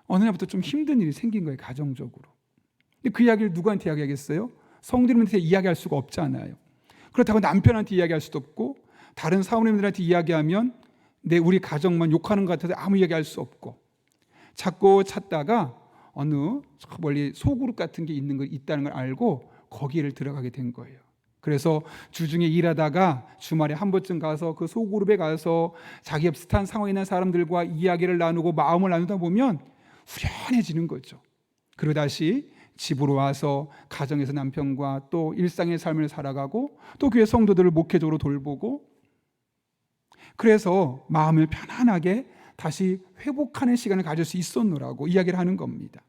어느 날부터 좀 힘든 일이 생긴 거예요, 가정적으로. 근데 그 이야기를 누구한테 이야기하겠어요? 성도님한테 이야기할 수가 없잖아요. 그렇다고 남편한테 이야기할 수도 없고 다른 사모님들한테 이야기하면 우리 가정만 욕하는 것 같아서 아무 이야기할 수 없고, 찾고 찾다가 어느 저 멀리 소그룹 같은 게 있다는 걸 알고 거기를 들어가게 된 거예요. 그래서 주중에 일하다가 주말에 한 번쯤 가서 그 소그룹에 가서 자기와 비슷한 상황에 있는 사람들과 이야기를 나누고 마음을 나누다 보면 후련해지는 거죠. 그리고 다시 집으로 와서 가정에서 남편과 또 일상의 삶을 살아가고 또 교회 성도들을 목회적으로 돌보고, 그래서 마음을 편안하게 다시 회복하는 시간을 가질 수 있었노라고 이야기를 하는 겁니다.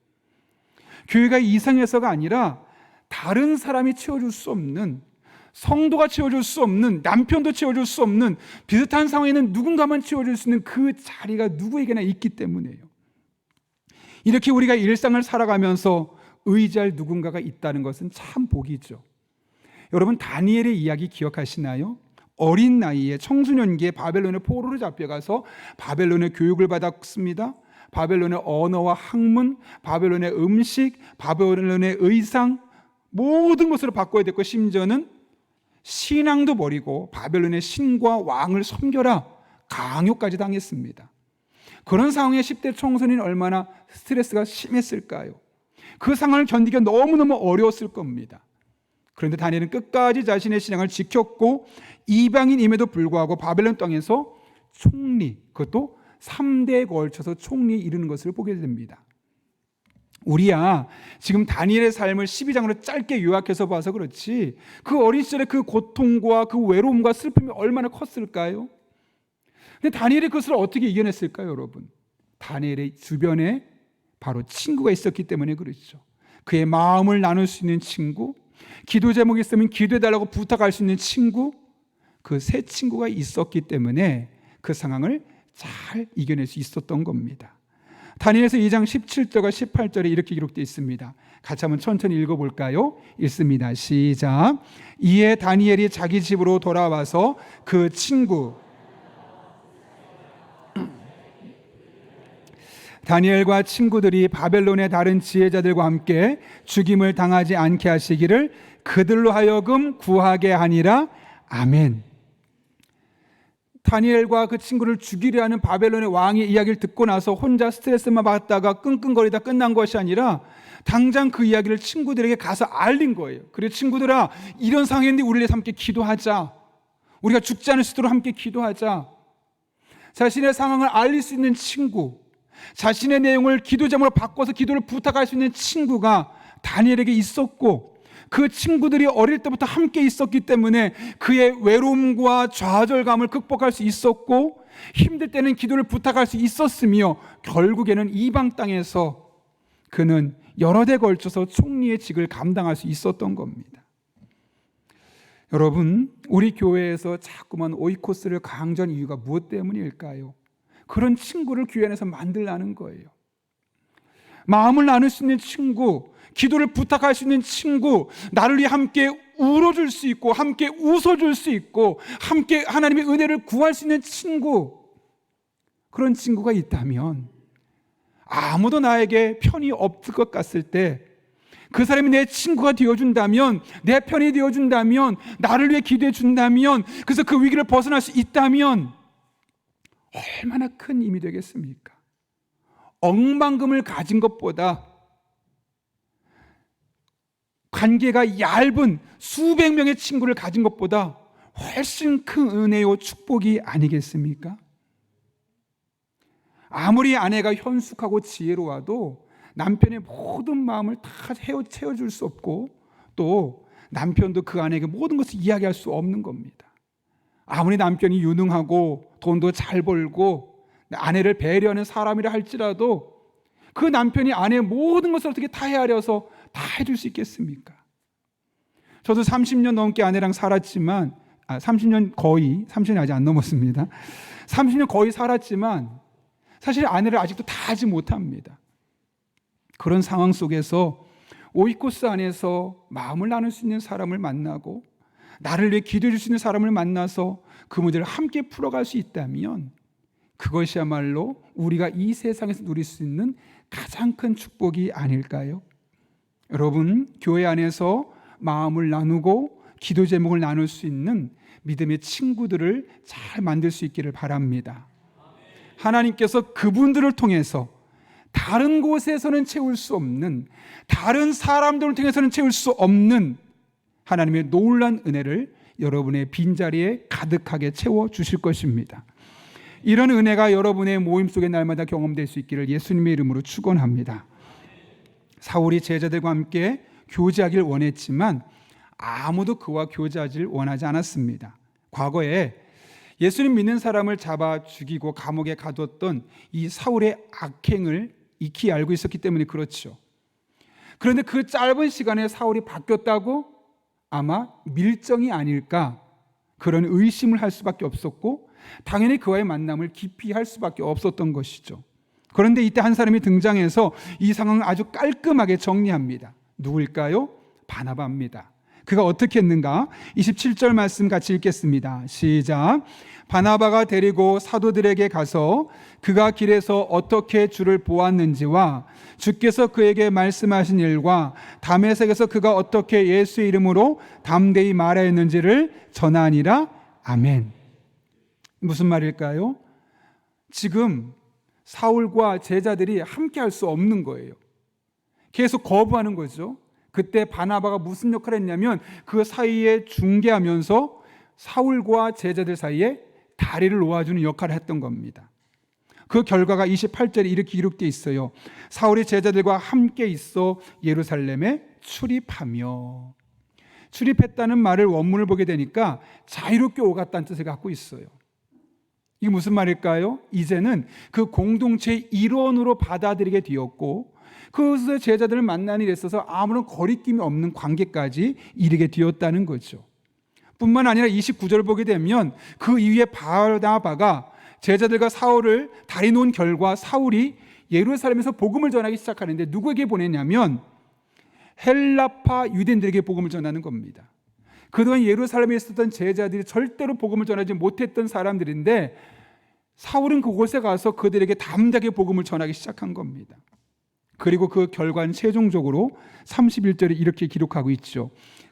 교회가 이상해서가 아니라 다른 사람이 채워줄 수 없는, 성도가 채워줄 수 없는, 남편도 채워줄 수 없는 비슷한 상황에는 누군가만 채워줄 수 있는 그 자리가 누구에게나 있기 때문이에요. 이렇게 우리가 일상을 살아가면서 의지할 누군가가 있다는 것은 참 복이죠. 여러분, 다니엘의 이야기 기억하시나요? 어린 나이에 청소년기에 바벨론의 포로로 잡혀가서 바벨론의 교육을 받았습니다. 바벨론의 언어와 학문, 바벨론의 음식, 바벨론의 의상, 모든 것으로 바꿔야 됐고 심지어는 신앙도 버리고 바벨론의 신과 왕을 섬겨라 강요까지 당했습니다. 그런 상황에 10대 청소년이 얼마나 스트레스가 심했을까요? 그 상황을 견디기가 너무너무 어려웠을 겁니다. 그런데 다니엘은 끝까지 자신의 신앙을 지켰고 이방인임에도 불구하고 바벨론 땅에서 총리, 그것도 3대에 걸쳐서 총리에 이르는 것을 보게 됩니다. 우리야 지금 다니엘의 삶을 12장으로 짧게 요약해서 봐서 그렇지 그 어린 시절의 그 고통과 그 외로움과 슬픔이 얼마나 컸을까요? 근데 다니엘이 그것을 어떻게 이겨냈을까요, 여러분? 다니엘의 주변에 바로 친구가 있었기 때문에 그렇죠. 그의 마음을 나눌 수 있는 친구, 기도 제목이 있으면 기도해달라고 부탁할 수 있는 친구, 그 세 친구가 있었기 때문에 그 상황을 잘 이겨낼 수 있었던 겁니다. 다니엘서 2장 17절과 18절에 이렇게 기록되어 있습니다. 같이 한번 천천히 읽어볼까요? 읽습니다. 시작. 이에 다니엘이 자기 집으로 돌아와서 그 친구 다니엘과 친구들이 바벨론의 다른 지혜자들과 함께 죽임을 당하지 않게 하시기를 그들로 하여금 구하게 하니라. 아멘. 다니엘과 그 친구를 죽이려 하는 바벨론의 왕의 이야기를 듣고 나서 혼자 스트레스만 받다가 끙끙거리다 끝난 것이 아니라 당장 그 이야기를 친구들에게 가서 알린 거예요. 그래, 친구들아, 이런 상황인데 우리를 위해서 함께 기도하자. 우리가 죽지 않을 수 있도록 함께 기도하자. 자신의 상황을 알릴 수 있는 친구, 자신의 내용을 기도 제목으로 바꿔서 기도를 부탁할 수 있는 친구가 다니엘에게 있었고, 그 친구들이 어릴 때부터 함께 있었기 때문에 그의 외로움과 좌절감을 극복할 수 있었고, 힘들 때는 기도를 부탁할 수 있었으며, 결국에는 이방 땅에서 그는 여러 대 걸쳐서 총리의 직을 감당할 수 있었던 겁니다. 여러분, 우리 교회에서 자꾸만 오이코스를 강조하는 이유가 무엇 때문일까요? 그런 친구를 교회 안에서 만들라는 거예요. 마음을 나눌 수 있는 친구, 기도를 부탁할 수 있는 친구, 나를 위해 함께 울어줄 수 있고 함께 웃어줄 수 있고 함께 하나님의 은혜를 구할 수 있는 친구, 그런 친구가 있다면 아무도 나에게 편이 없을 것 같을 때 그 사람이 내 친구가 되어준다면, 내 편이 되어준다면, 나를 위해 기도해 준다면, 그래서 그 위기를 벗어날 수 있다면 얼마나 큰 힘이 되겠습니까? 억만금을 가진 것보다 관계가 얇은 수백 명의 친구를 가진 것보다 훨씬 큰 은혜요 축복이 아니겠습니까? 아무리 아내가 현숙하고 지혜로워도 남편의 모든 마음을 다 채워줄 수 없고, 또 남편도 그 아내에게 모든 것을 이야기할 수 없는 겁니다. 아무리 남편이 유능하고 돈도 잘 벌고 아내를 배려하는 사람이라 할지라도 그 남편이 아내의 모든 것을 어떻게 다 헤아려서 다 해줄 수 있겠습니까? 저도 30년 넘게 아내랑 살았지만 30년이 아직 안 넘었습니다. 30년 거의 살았지만 사실 아내를 아직도 다 하지 못합니다. 그런 상황 속에서 오이코스 안에서 마음을 나눌 수 있는 사람을 만나고 나를 위해 기도해 줄 수 있는 사람을 만나서 그 문제를 함께 풀어갈 수 있다면 그것이야말로 우리가 이 세상에서 누릴 수 있는 가장 큰 축복이 아닐까요? 여러분, 교회 안에서 마음을 나누고 기도 제목을 나눌 수 있는 믿음의 친구들을 잘 만들 수 있기를 바랍니다. 하나님께서 그분들을 통해서 다른 곳에서는 채울 수 없는, 다른 사람들을 통해서는 채울 수 없는 하나님의 놀라운 은혜를 여러분의 빈자리에 가득하게 채워주실 것입니다. 이런 은혜가 여러분의 모임 속에 날마다 경험될 수 있기를 예수님의 이름으로 축원합니다. 사울이 제자들과 함께 교제하길 원했지만 아무도 그와 교제하길 원하지 않았습니다. 과거에 예수님 믿는 사람을 잡아 죽이고 감옥에 가뒀던 이 사울의 악행을 익히 알고 있었기 때문에 그렇죠. 그런데 그 짧은 시간에 사울이 바뀌었다고 아마 밀정이 아닐까, 그런 의심을 할 수밖에 없었고 당연히 그와의 만남을 깊이 할 수밖에 없었던 것이죠. 그런데 이때 한 사람이 등장해서 이 상황을 아주 깔끔하게 정리합니다. 누구일까요? 바나바입니다. 그가 어떻게 했는가? 27절 말씀 같이 읽겠습니다. 시작. 바나바가 데리고 사도들에게 가서 그가 길에서 어떻게 주를 보았는지와 주께서 그에게 말씀하신 일과 다메섹에서 그가 어떻게 예수의 이름으로 담대히 말하였는지를 전하니라. 아멘. 무슨 말일까요? 지금 사울과 제자들이 함께 할 수 없는 거예요. 계속 거부하는 거죠. 그때 바나바가 무슨 역할을 했냐면 그 사이에 중개하면서 사울과 제자들 사이에 다리를 놓아주는 역할을 했던 겁니다. 그 결과가 28절에 이렇게 기록되어 있어요. 사울이 제자들과 함께 있어 예루살렘에 출입하며. 출입했다는 말을 원문을 보게 되니까 자유롭게 오갔다는 뜻을 갖고 있어요. 이게 무슨 말일까요? 이제는 그 공동체의 일원으로 받아들이게 되었고 그것에서 제자들을 만나는 일에 있어서 아무런 거리낌이 없는 관계까지 이르게 되었다는 거죠. 뿐만 아니라 29절을 보게 되면 그 이후에 바나바가 제자들과 사울을 다리 놓은 결과 사울이 예루살렘에서 복음을 전하기 시작하는데 누구에게 보냈냐면 헬라파 유대인들에게 복음을 전하는 겁니다. 그동안 예루살렘에 있었던 제자들이 절대로 복음을 전하지 못했던 사람들인데 사울은 그곳에 가서 그들에게 담대하게 복음을 전하기 시작한 겁니다. 그리고 그 결과는 최종적으로 31절에 이렇게 기록하고 있죠.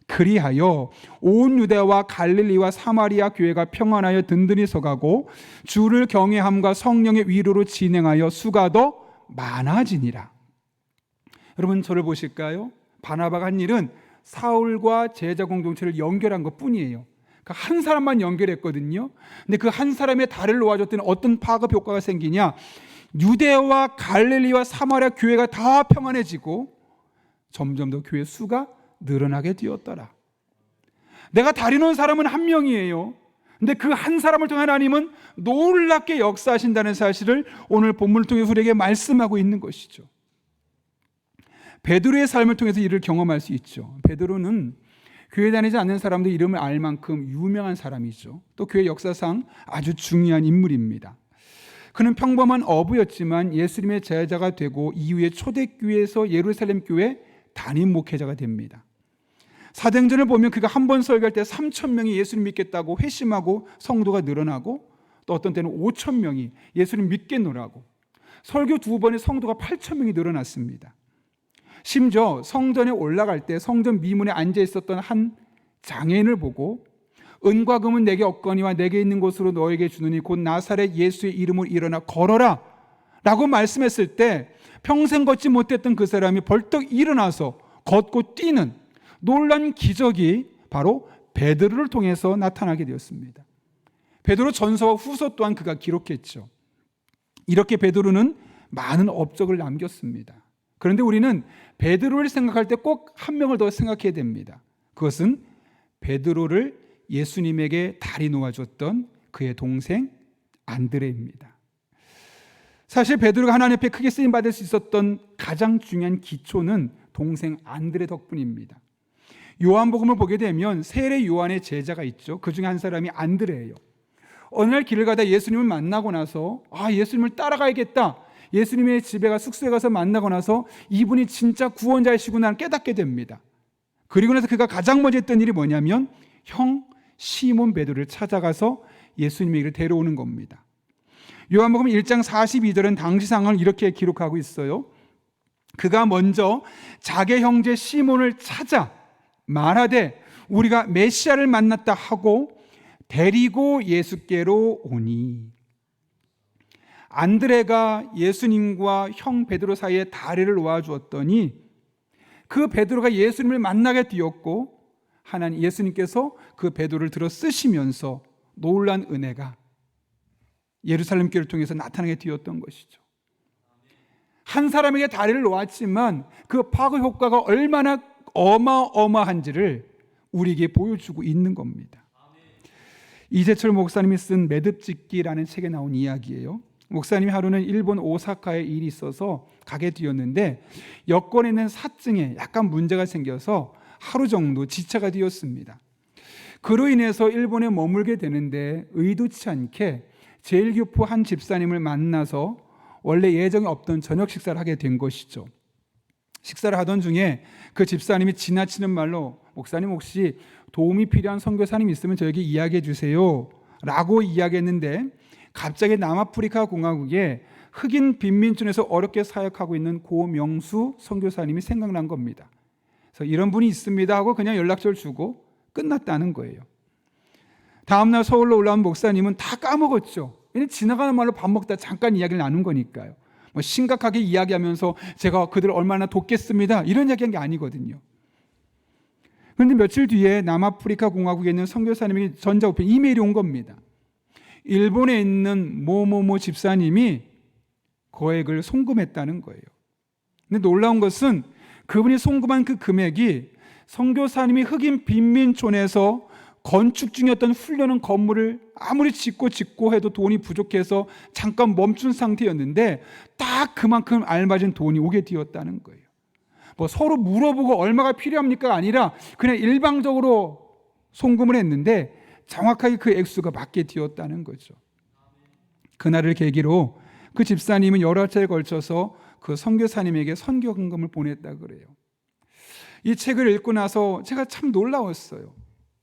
그리하여 온 유대와 갈릴리와 사마리아 교회가 평안하여 든든히 서가고 주를 경외함과 성령의 위로로 진행하여 수가 더 많아지니라. 여러분 저를 보실까요? 바나바가 한 일은 사울과 제자 공동체를 연결한 것 뿐이에요. 그 한 사람만 연결했거든요. 근데 그 한 사람의 다리를 놓아줬더니 어떤 파급 효과가 생기냐? 유대와 갈릴리와 사마리아 교회가 다 평안해지고 점점 더 교회 수가 늘어나게 되었더라. 내가 다리 놓은 사람은 한 명이에요. 근데 그 한 사람을 통해 하나님은 놀랍게 역사하신다는 사실을 오늘 본문을 통해 우리에게 말씀하고 있는 것이죠. 베드로의 삶을 통해서 이를 경험할 수 있죠. 베드로는 교회 다니지 않는 사람들 이름을 알 만큼 유명한 사람이죠. 또 교회 역사상 아주 중요한 인물입니다. 그는 평범한 어부였지만 예수님의 제자가 되고 이후에 초대교회에서 예루살렘 교회 담임 목회자가 됩니다. 사도행전을 보면 그가 한 번 설교할 때 3,000명이 예수님 믿겠다고 회심하고 성도가 늘어나고 또 어떤 때는 5,000명이 예수님 믿겠노라고 설교 2번에 성도가 8,000명이 늘어났습니다. 심지어 성전에 올라갈 때 성전 미문에 앉아 있었던 한 장애인을 보고 은과 금은 내게 없거니와 내게 있는 곳으로 너에게 주느니 곧 나사렛 예수의 이름으로 일어나 걸어라 라고 말씀했을 때 평생 걷지 못했던 그 사람이 벌떡 일어나서 걷고 뛰는 놀란 기적이 바로 베드로를 통해서 나타나게 되었습니다. 베드로 전서와 후서 또한 그가 기록했죠. 이렇게 베드로는 많은 업적을 남겼습니다. 그런데 우리는 베드로를 생각할 때 꼭 한 명을 더 생각해야 됩니다. 그것은 베드로를 예수님에게 다리 놓아줬던 그의 동생 안드레입니다. 사실 베드로가 하나님 앞에 크게 쓰임받을 수 있었던 가장 중요한 기초는 동생 안드레 덕분입니다. 요한복음을 보게 되면 세례 요한의 제자가 있죠. 그 중에 한 사람이 안드레예요. 어느 날 길을 가다 예수님을 만나고 나서 예수님을 따라가야겠다. 예수님의 집에 가 숙소에 가서 만나고 나서 이분이 진짜 구원자이시구나 깨닫게 됩니다. 그리고 나서 그가 가장 먼저 했던 일이 뭐냐면 형 시몬 베드로를 찾아가서 예수님에게 데려오는 겁니다. 요한복음 1장 42절은 당시 상황을 이렇게 기록하고 있어요. 그가 먼저 자기 형제 시몬을 찾아 말하되 우리가 메시아를 만났다 하고 데리고 예수께로 오니. 안드레가 예수님과 형 베드로 사이에 다리를 놓아주었더니 그 베드로가 예수님을 만나게 되었고 하나님 예수님께서 그 베드로를 들어 쓰시면서 놀란 은혜가 예루살렘 교회를 통해서 나타나게 되었던 것이죠. 한 사람에게 다리를 놓았지만 그 파급 효과가 얼마나 어마어마한지를 우리에게 보여주고 있는 겁니다. 이재철 목사님이 쓴 매듭짓기라는 책에 나온 이야기예요. 목사님이 하루는 일본 오사카에 일이 있어서 가게 되었는데 여권에 있는 사증에 약간 문제가 생겨서 하루 정도 지체가 되었습니다. 그로 인해서 일본에 머물게 되는데 의도치 않게 제일교포 한 집사님을 만나서 원래 예정이 없던 저녁 식사를 하게 된 것이죠. 식사를 하던 중에 그 집사님이 지나치는 말로 목사님 혹시 도움이 필요한 선교사님 있으면 저에게 이야기해 주세요 라고 이야기했는데 갑자기 남아프리카 공화국에 흑인 빈민촌에서 어렵게 사역하고 있는 고명수 선교사님이 생각난 겁니다. 그래서 이런 분이 있습니다 하고 그냥 연락처를 주고 끝났다는 거예요. 다음날 서울로 올라온 목사님은 다 까먹었죠. 왜냐면 지나가는 말로 밥 먹다 잠깐 이야기를 나눈 거니까요. 뭐 심각하게 이야기하면서 제가 그들을 얼마나 돕겠습니다 이런 이야기한 게 아니거든요. 그런데 며칠 뒤에 남아프리카 공화국에 있는 선교사님에게 전자우편 이메일이 온 겁니다. 일본에 있는 뭐뭐뭐 집사님이 거액을 송금했다는 거예요. 근데 놀라운 것은 그분이 송금한 그 금액이 선교사님이 흑인 빈민촌에서 건축 중이었던 훌륭한 건물을 아무리 짓고 해도 돈이 부족해서 잠깐 멈춘 상태였는데 딱 그만큼 알맞은 돈이 오게 되었다는 거예요. 뭐 서로 물어보고 얼마가 필요합니까 아니라 그냥 일방적으로 송금을 했는데 정확하게 그 액수가 맞게 되었다는 거죠. 그날을 계기로 그 집사님은 여러 차례에 걸쳐서 그 선교사님에게 선교금을 보냈다 그래요. 이 책을 읽고 나서 제가 참 놀라웠어요.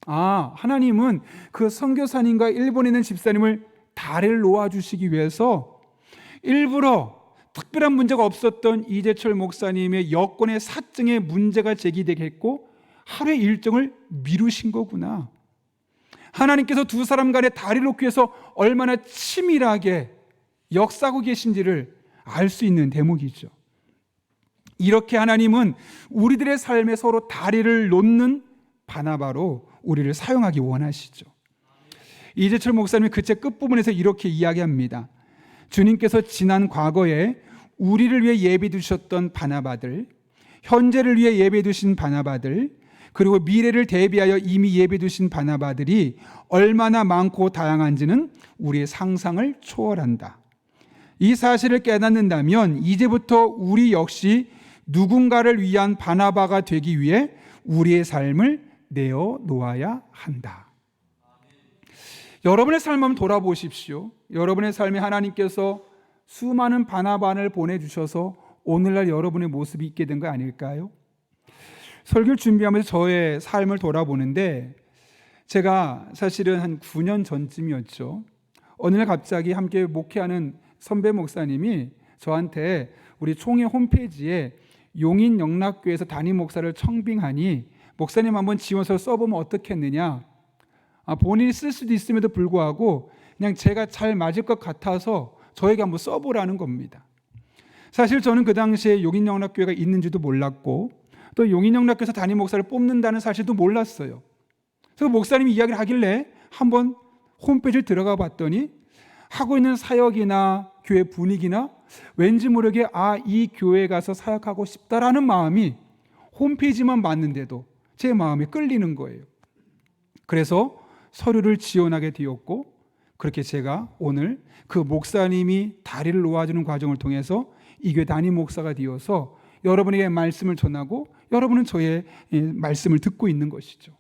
아, 하나님은 그 선교사님과 일본에 있는 집사님을 다리를 놓아주시기 위해서 일부러 특별한 문제가 없었던 이재철 목사님의 여권의 사증에 문제가 제기되게 했고 하루의 일정을 미루신 거구나. 하나님께서 두 사람 간의 다리를 놓기 위해서 얼마나 치밀하게 역사하고 계신지를 알 수 있는 대목이죠. 이렇게 하나님은 우리들의 삶에 서로 다리를 놓는 바나바로 우리를 사용하기 원하시죠. 이재철 목사님이 그 책 끝부분에서 이렇게 이야기합니다. 주님께서 지난 과거에 우리를 위해 예비해 두셨던 바나바들, 현재를 위해 예비해 두신 바나바들, 그리고 미래를 대비하여 이미 예비해 두신 바나바들이 얼마나 많고 다양한지는 우리의 상상을 초월한다. 이 사실을 깨닫는다면 이제부터 우리 역시 누군가를 위한 바나바가 되기 위해 우리의 삶을 내어놓아야 한다. 여러분의 삶 한번 돌아보십시오. 여러분의 삶에 하나님께서 수많은 바나바를 보내주셔서 오늘날 여러분의 모습이 있게 된 거 아닐까요? 설교를 준비하면서 저의 삶을 돌아보는데 제가 사실은 한 9년 전쯤이었죠. 어느 날 갑자기 함께 목회하는 선배 목사님이 저한테 우리 총회 홈페이지에 용인영락교회에서 담임 목사를 청빙하니 목사님 한번 지원서 써보면 어떻겠느냐. 본인이 쓸 수도 있음에도 불구하고 그냥 제가 잘 맞을 것 같아서 저에게 한번 써보라는 겁니다. 사실 저는 그 당시에 용인영락교회가 있는지도 몰랐고 또 용인영락교회에서 담임 목사를 뽑는다는 사실도 몰랐어요. 그래서 목사님이 이야기를 하길래 한번 홈페이지를 들어가 봤더니 하고 있는 사역이나 교회 분위기나 왠지 모르게 이 교회에 가서 사역하고 싶다라는 마음이 홈페이지만 봤는데도 제 마음에 끌리는 거예요. 그래서 서류를 지원하게 되었고 그렇게 제가 오늘 그 목사님이 다리를 놓아주는 과정을 통해서 이 교회 담임 목사가 되어서 여러분에게 말씀을 전하고 여러분은 저의 말씀을 듣고 있는 것이죠.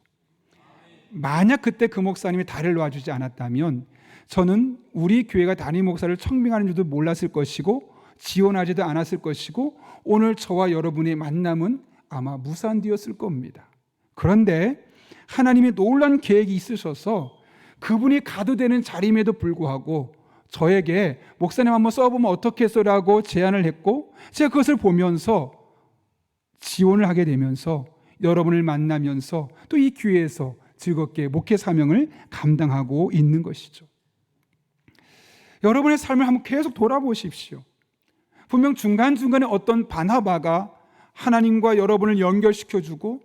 만약 그때 그 목사님이 다리를 놓아주지 않았다면 저는 우리 교회가 담임 목사를 청빙하는 줄도 몰랐을 것이고 지원하지도 않았을 것이고 오늘 저와 여러분의 만남은 아마 무산되었을 겁니다. 그런데 하나님의 놀라운 계획이 있으셔서 그분이 가도 되는 자리임에도 불구하고 저에게 목사님 한번 써보면 어떻겠어라고 제안을 했고 제가 그것을 보면서 지원을 하게 되면서 여러분을 만나면서 또 이 교회에서 즐겁게 목회 사명을 감당하고 있는 것이죠. 여러분의 삶을 한번 계속 돌아보십시오. 분명 중간중간에 어떤 바나바가 하나님과 여러분을 연결시켜주고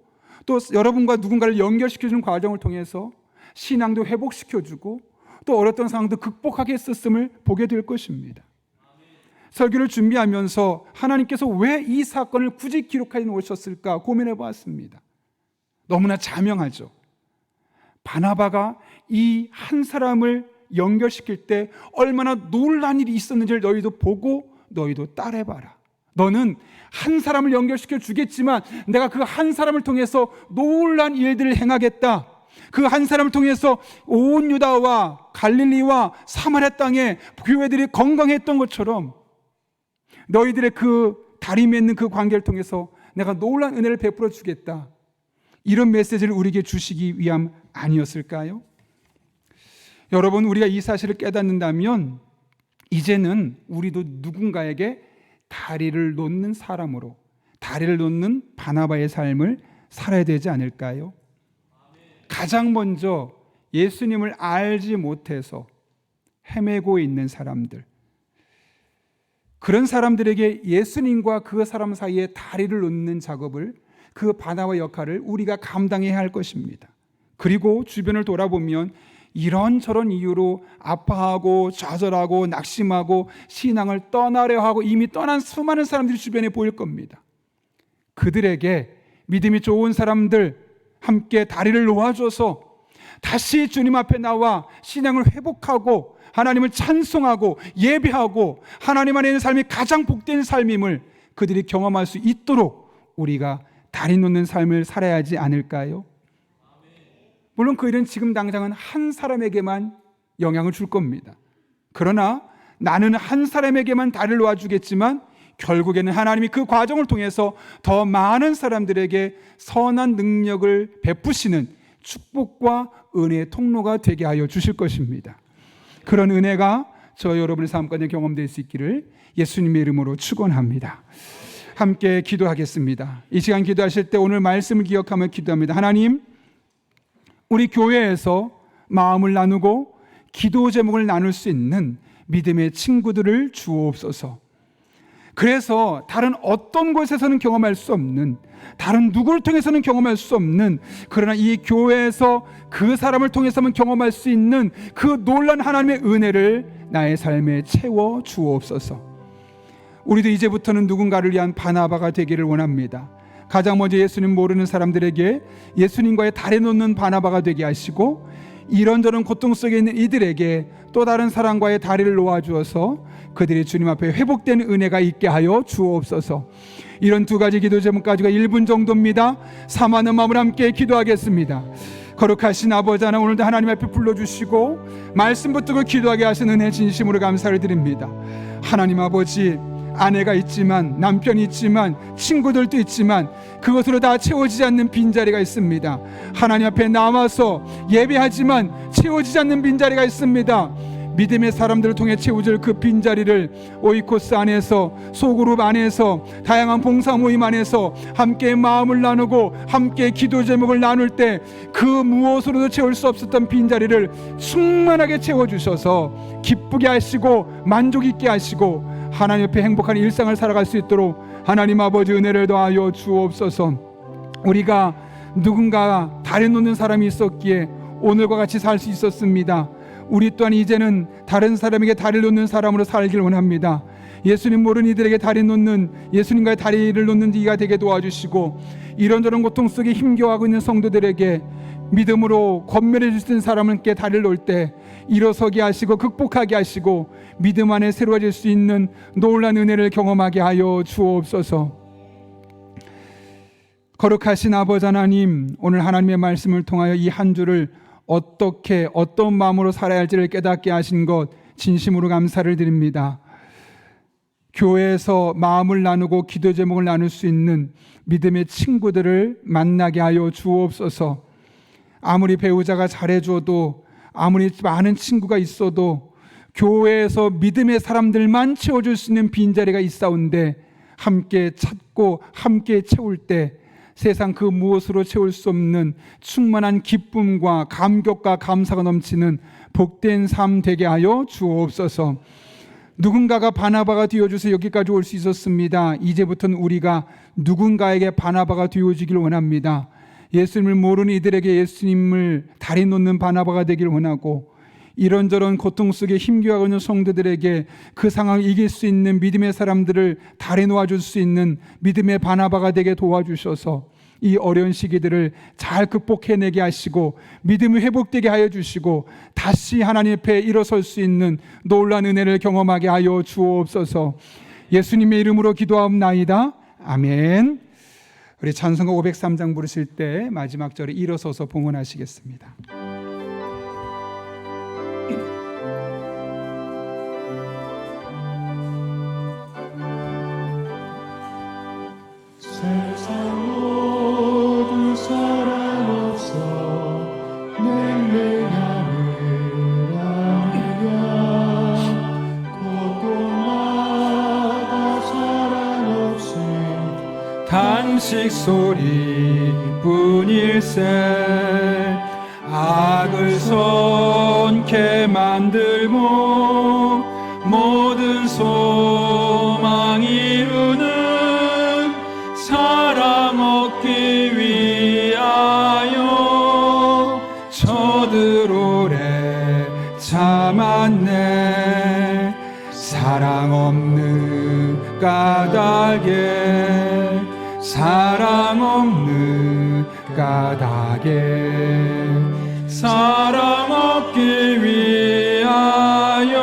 또 여러분과 누군가를 연결시켜주는 과정을 통해서 신앙도 회복시켜주고 또 어렸던 상황도 극복하게 했었음을 보게 될 것입니다. 설교를 준비하면서 하나님께서 왜 이 사건을 굳이 기록해 놓으셨을까 고민해 보았습니다. 너무나 자명하죠. 바나바가 이 한 사람을 연결시킬 때 얼마나 놀란 일이 있었는지를 너희도 보고 너희도 따라해봐라. 너는 한 사람을 연결시켜 주겠지만 내가 그 한 사람을 통해서 놀란 일들을 행하겠다. 그 한 사람을 통해서 온 유다와 갈릴리와 사마리아 땅에 교회들이 건강했던 것처럼 너희들의 그 다리 맺는 그 관계를 통해서 내가 놀란 은혜를 베풀어 주겠다. 이런 메시지를 우리에게 주시기 위함 아니었을까요? 여러분, 우리가 이 사실을 깨닫는다면 이제는 우리도 누군가에게 다리를 놓는 사람으로, 다리를 놓는 바나바의 삶을 살아야 되지 않을까요? 가장 먼저 예수님을 알지 못해서 헤매고 있는 사람들, 그런 사람들에게 예수님과 그 사람 사이에 다리를 놓는 작업을, 그 바나바 역할을 우리가 감당해야 할 것입니다. 그리고 주변을 돌아보면 이런저런 이유로 아파하고 좌절하고 낙심하고 신앙을 떠나려 하고 이미 떠난 수많은 사람들이 주변에 보일 겁니다. 그들에게 믿음이 좋은 사람들 함께 다리를 놓아줘서 다시 주님 앞에 나와 신앙을 회복하고 하나님을 찬송하고 예배하고 하나님 안에 있는 삶이 가장 복된 삶임을 그들이 경험할 수 있도록 우리가 다리 놓는 삶을 살아야 하지 않을까요? 물론 그 일은 지금 당장은 한 사람에게만 영향을 줄 겁니다. 그러나 나는 한 사람에게만 다리를 놓아주겠지만 결국에는 하나님이 그 과정을 통해서 더 많은 사람들에게 선한 능력을 베푸시는 축복과 은혜의 통로가 되게 하여 주실 것입니다. 그런 은혜가 저 여러분의 삶 가운데 경험될 수 있기를 예수님의 이름으로 축원합니다. 함께 기도하겠습니다. 이 시간 기도하실 때 오늘 말씀을 기억하며 기도합니다. 하나님, 우리 교회에서 마음을 나누고 기도 제목을 나눌 수 있는 믿음의 친구들을 주옵소서. 그래서 다른 어떤 곳에서는 경험할 수 없는, 다른 누구를 통해서는 경험할 수 없는, 그러나 이 교회에서 그 사람을 통해서만 경험할 수 있는 그 놀라운 하나님의 은혜를 나의 삶에 채워 주옵소서. 우리도 이제부터는 누군가를 위한 바나바가 되기를 원합니다. 가장 먼저 예수님 모르는 사람들에게 예수님과의 다리 놓는 바나바가 되게 하시고, 이런저런 고통 속에 있는 이들에게 또 다른 사람과의 다리를 놓아주어서 그들이 주님 앞에 회복된 은혜가 있게 하여 주옵소서. 이런 두 가지 기도 제목까지가 1분 정도입니다. 사모하는 마음으로 함께 기도하겠습니다. 거룩하신 아버지 하나님, 오늘도 하나님 앞에 불러주시고 말씀 붙들고 기도하게 하신 은혜 진심으로 감사를 드립니다. 하나님 아버지, 아내가 있지만, 남편이 있지만, 친구들도 있지만 그것으로 다 채워지지 않는 빈자리가 있습니다. 하나님 앞에 나와서 예배하지만 채워지지 않는 빈자리가 있습니다. 믿음의 사람들을 통해 채워질 그 빈자리를 오이코스 안에서, 소그룹 안에서, 다양한 봉사 모임 안에서 함께 마음을 나누고 함께 기도 제목을 나눌 때 그 무엇으로도 채울 수 없었던 빈자리를 충만하게 채워주셔서 기쁘게 하시고 만족 있게 하시고 하나님 옆에 행복한 일상을 살아갈 수 있도록 하나님 아버지 은혜를 더하여 주옵소서. 우리가 누군가 다리 놓는 사람이 있었기에 오늘과 같이 살 수 있었습니다. 우리 또한 이제는 다른 사람에게 다리를 놓는 사람으로 살기를 원합니다. 예수님 모르는 이들에게 다리 놓는, 예수님과의 다리를 놓는 이가 되게 도와주시고, 이런저런 고통 속에 힘겨워하고 있는 성도들에게 믿음으로 권면해 주시는 사람께 다리를 놓을 때 일어서게 하시고 극복하게 하시고 믿음 안에 새로워질 수 있는 놀라운 은혜를 경험하게 하여 주옵소서. 거룩하신 아버지 하나님, 오늘 하나님의 말씀을 통하여 이 한 주를 어떻게 어떤 마음으로 살아야 할지를 깨닫게 하신 것 진심으로 감사를 드립니다. 교회에서 마음을 나누고 기도 제목을 나눌 수 있는 믿음의 친구들을 만나게 하여 주옵소서. 아무리 배우자가 잘해줘도, 아무리 많은 친구가 있어도 교회에서 믿음의 사람들만 채워줄 수 있는 빈자리가 있사온데 함께 찾고 함께 채울 때 세상 그 무엇으로 채울 수 없는 충만한 기쁨과 감격과 감사가 넘치는 복된 삶 되게 하여 주옵소서. 누군가가 바나바가 되어줘서 여기까지 올 수 있었습니다. 이제부터는 우리가 누군가에게 바나바가 되어주길 원합니다. 예수님을 모르는 이들에게 예수님을 다리 놓는 바나바가 되길 원하고, 이런저런 고통 속에 힘겨워하고 있는 성도들에게 그 상황을 이길 수 있는 믿음의 사람들을 다리 놓아줄 수 있는 믿음의 바나바가 되게 도와주셔서 이 어려운 시기들을 잘 극복해내게 하시고 믿음이 회복되게 하여 주시고 다시 하나님 앞에 일어설 수 있는 놀라운 은혜를 경험하게 하여 주옵소서. 예수님의 이름으로 기도하옵나이다. 아멘. 우리 찬송가 503장 부르실 때 마지막 절에 일어서서 봉헌하시겠습니다. 세상 모두 사랑 없어 맹맹함을 안으랴 곳곳마다 사랑 없음 탄식 소리뿐일세. 악을 손게 만들고 모든 소망 참았네. 사랑 없는 까닭에, 사랑 없는 까닭에, 사랑 얻기 위하여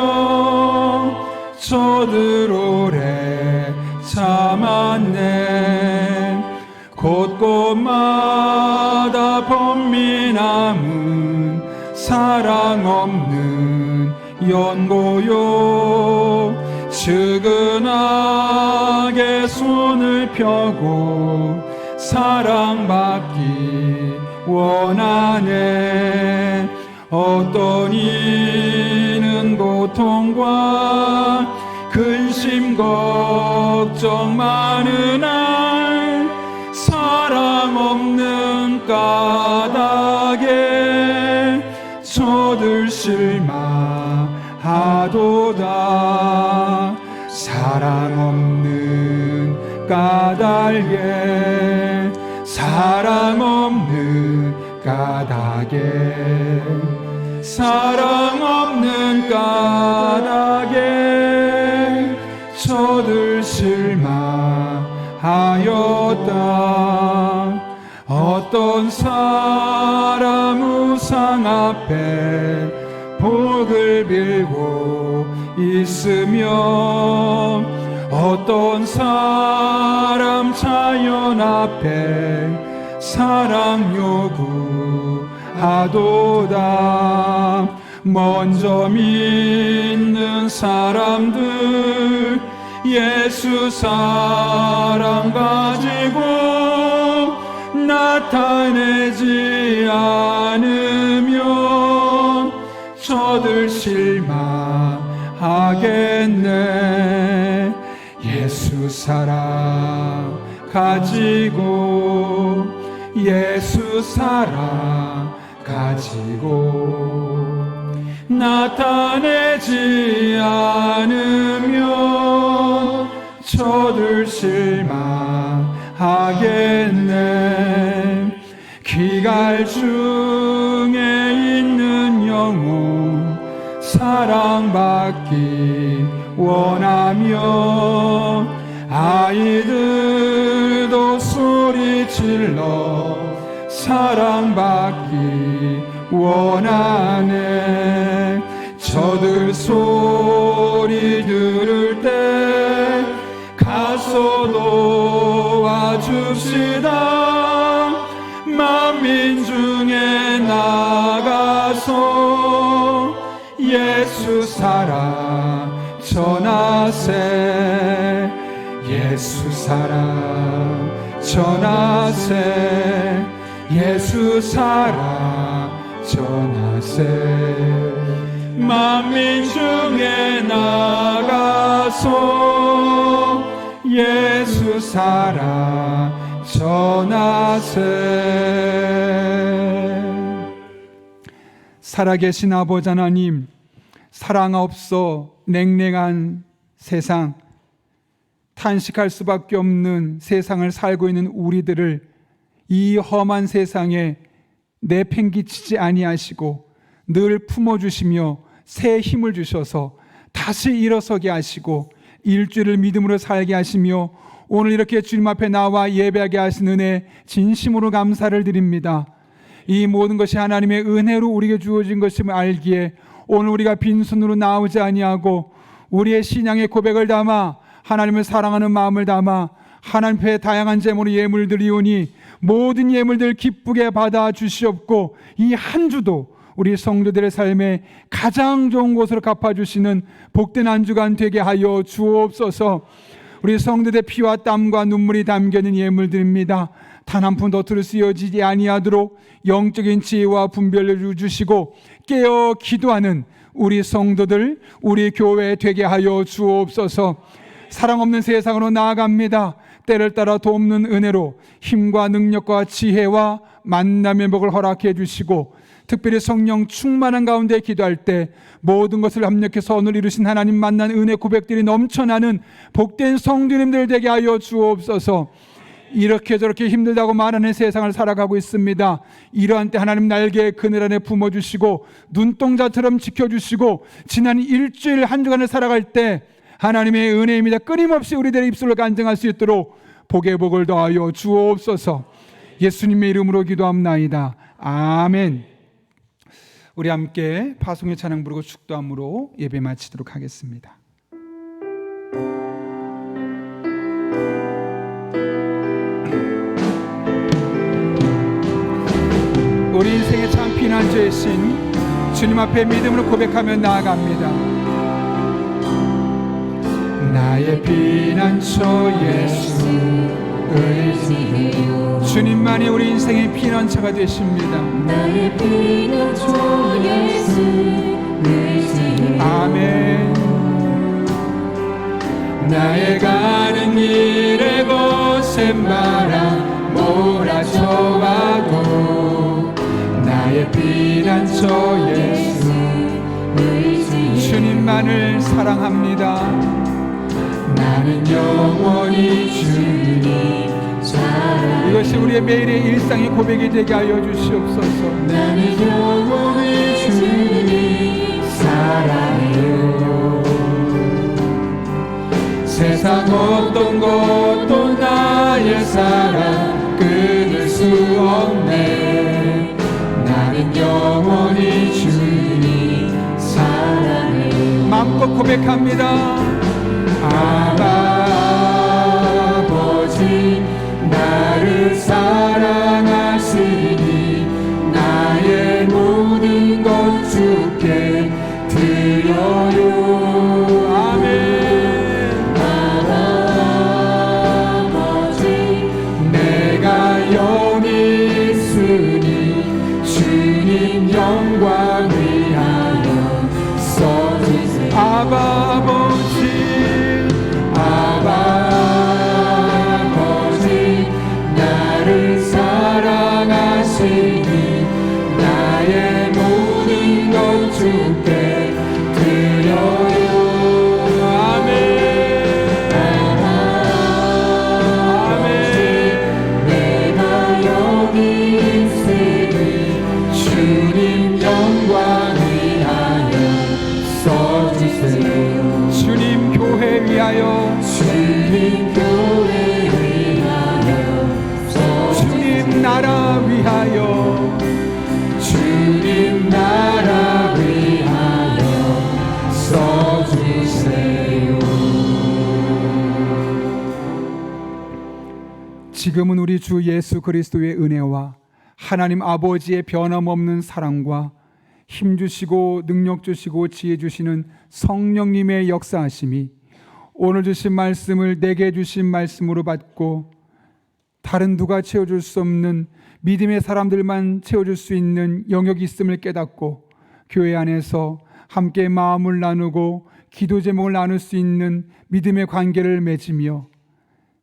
저들 오래 참았네. 곳곳마다 범미 남은 사랑 없는 연고요. 측은하게 손을 펴고 사랑받기 원하네. 어떤 이는 고통과 근심 걱정 많으나 사랑 없는 까닭에 저들 실망하도다. 사랑 없는 까닭에, 사랑 없는 까닭에, 사랑 없는 까닭에 저들 실망하였다. 어떤 사람 우상 앞에 복을 빌고 있으며, 어떤 사람 자연 앞에 사랑 요구하도다. 먼저 믿는 사람들 예수 사랑 가지고 나타내지 않으면 저들 실망하겠네. 예수 사랑 가지고, 예수 사랑 가지고 나타내지 않으면 저들 실망하겠네. 기갈 중에 있는 영혼 사랑받기 원하며, 아이들도 소리질러 사랑받기 원하네. 저들 소리 들을 때 가서 도와줍시다. 만민 중에 나가서 예수 사랑 전하세. 예수 사랑 전하세. 예수 사랑 전하세. 만민 중에 나가서 예수 사랑 전하세. 살아계신 아버지 하나님, 사랑 없어 냉랭한 세상, 탄식할 수밖에 없는 세상을 살고 있는 우리들을 이 험한 세상에 내팽개치지 아니하시고 늘 품어주시며 새 힘을 주셔서 다시 일어서게 하시고 일주일을 믿음으로 살게 하시며 오늘 이렇게 주님 앞에 나와 예배하게 하신 은혜 진심으로 감사를 드립니다. 이 모든 것이 하나님의 은혜로 우리에게 주어진 것임을 알기에 오늘 우리가 빈손으로 나오지 아니하고 우리의 신앙의 고백을 담아 하나님을 사랑하는 마음을 담아 하나님 앞에 다양한 제물로 예물 드리오니 모든 예물들 기쁘게 받아 주시옵고 이 한 주도 우리 성도들의 삶에 가장 좋은 곳으로 갚아주시는 복된 한 주간 되게 하여 주옵소서. 우리 성도들의 피와 땀과 눈물이 담겨있는 예물들입니다. 단 한 푼도 들을 쓰여지지 아니하도록 영적인 지혜와 분별을 주시고 깨어 기도하는 우리 성도들, 우리 교회 되게 하여 주옵소서. 사랑 없는 세상으로 나아갑니다. 때를 따라 돕는 은혜로 힘과 능력과 지혜와 만남의 복을 허락해 주시고 특별히 성령 충만한 가운데 기도할 때 모든 것을 합력해서 오늘 이루신 하나님 만난 은혜 고백들이 넘쳐나는 복된 성도님들 되게 하여 주옵소서. 이렇게 저렇게 힘들다고 말하는 세상을 살아가고 있습니다. 이러한 때 하나님 날개의 그늘 안에 품어주시고 눈동자처럼 지켜주시고 지난 일주일 한 주간을 살아갈 때 하나님의 은혜입니다. 끊임없이 우리들의 입술을 간증할 수 있도록 복의 복을 더하여 주옵소서. 예수님의 이름으로 기도합나이다. 아멘. 우리 함께 파송의 찬양 부르고 축도함으로 예배 마치도록 하겠습니다. 우리 인생의 참 피난처이신 주님 앞에 믿음으로 고백하며 나아갑니다. 나의 피난처 예수 의지해요. 주님만이 우리 인생의 피난처가 되십니다. 나의 피난처 예수 의지해요. 아멘. 나의 가는 길에 거센 바람 몰아쳐와도 나의 피난처 예수 의지해요. 주님만을 사랑합니다. 나는 영원히 주님 사랑해. 이것이 우리의 매일의 일상의 고백이 되게 하여 주시옵소서. 나는 영원히 주님 사랑해요. 세상 어떤 것도 나의 사랑 끊을 수 없네. 나는 영원히 주님 사랑해요. 마음껏 고백합니다. 아버지 나를 사랑하시니 나의 모든 것 주께 드려요. 아멘. 아버지 내가 여기 있으니 주님 영광 위하여 써주세요. 아버지 나를 사랑하시니 나의 모든 것 주께 드려요. 아멘. 아멘. 내가 여기 있으니 주님 영광 위하여 써주세요. 주님 교회 위하여 주님 교회 나라 위하여 주님 나라 위하여 써주세요. 지금은 우리 주 예수 그리스도의 은혜와 하나님 아버지의 변함없는 사랑과 힘주시고 능력주시고 지혜주시는 성령님의 역사하심이 오늘 주신 말씀을 내게 주신 말씀으로 받고 다른 누가 채워줄 수 없는 믿음의 사람들만 채워줄 수 있는 영역이 있음을 깨닫고 교회 안에서 함께 마음을 나누고 기도 제목을 나눌 수 있는 믿음의 관계를 맺으며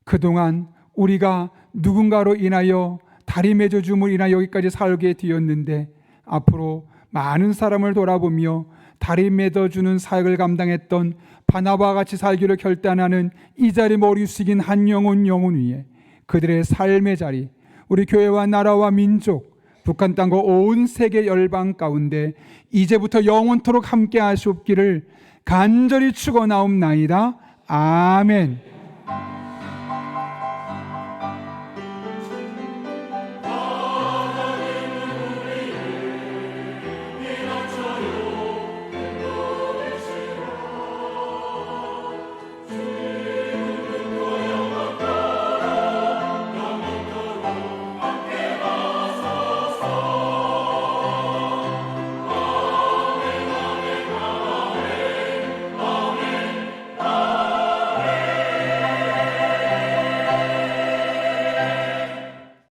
그동안 우리가 누군가로 인하여 다리 맺어줌을 인하여 여기까지 살게 되었는데 앞으로 많은 사람을 돌아보며 다리 맺어주는 사역을 감당했던 바나바와 같이 살기로 결단하는 이 자리 머리 숙인 한 영혼 위에 그들의 삶의 자리, 우리 교회와 나라와 민족, 북한 땅과 온 세계 열방 가운데 이제부터 영원토록 함께 하시옵기를 간절히 축원하옵나이다. 아멘.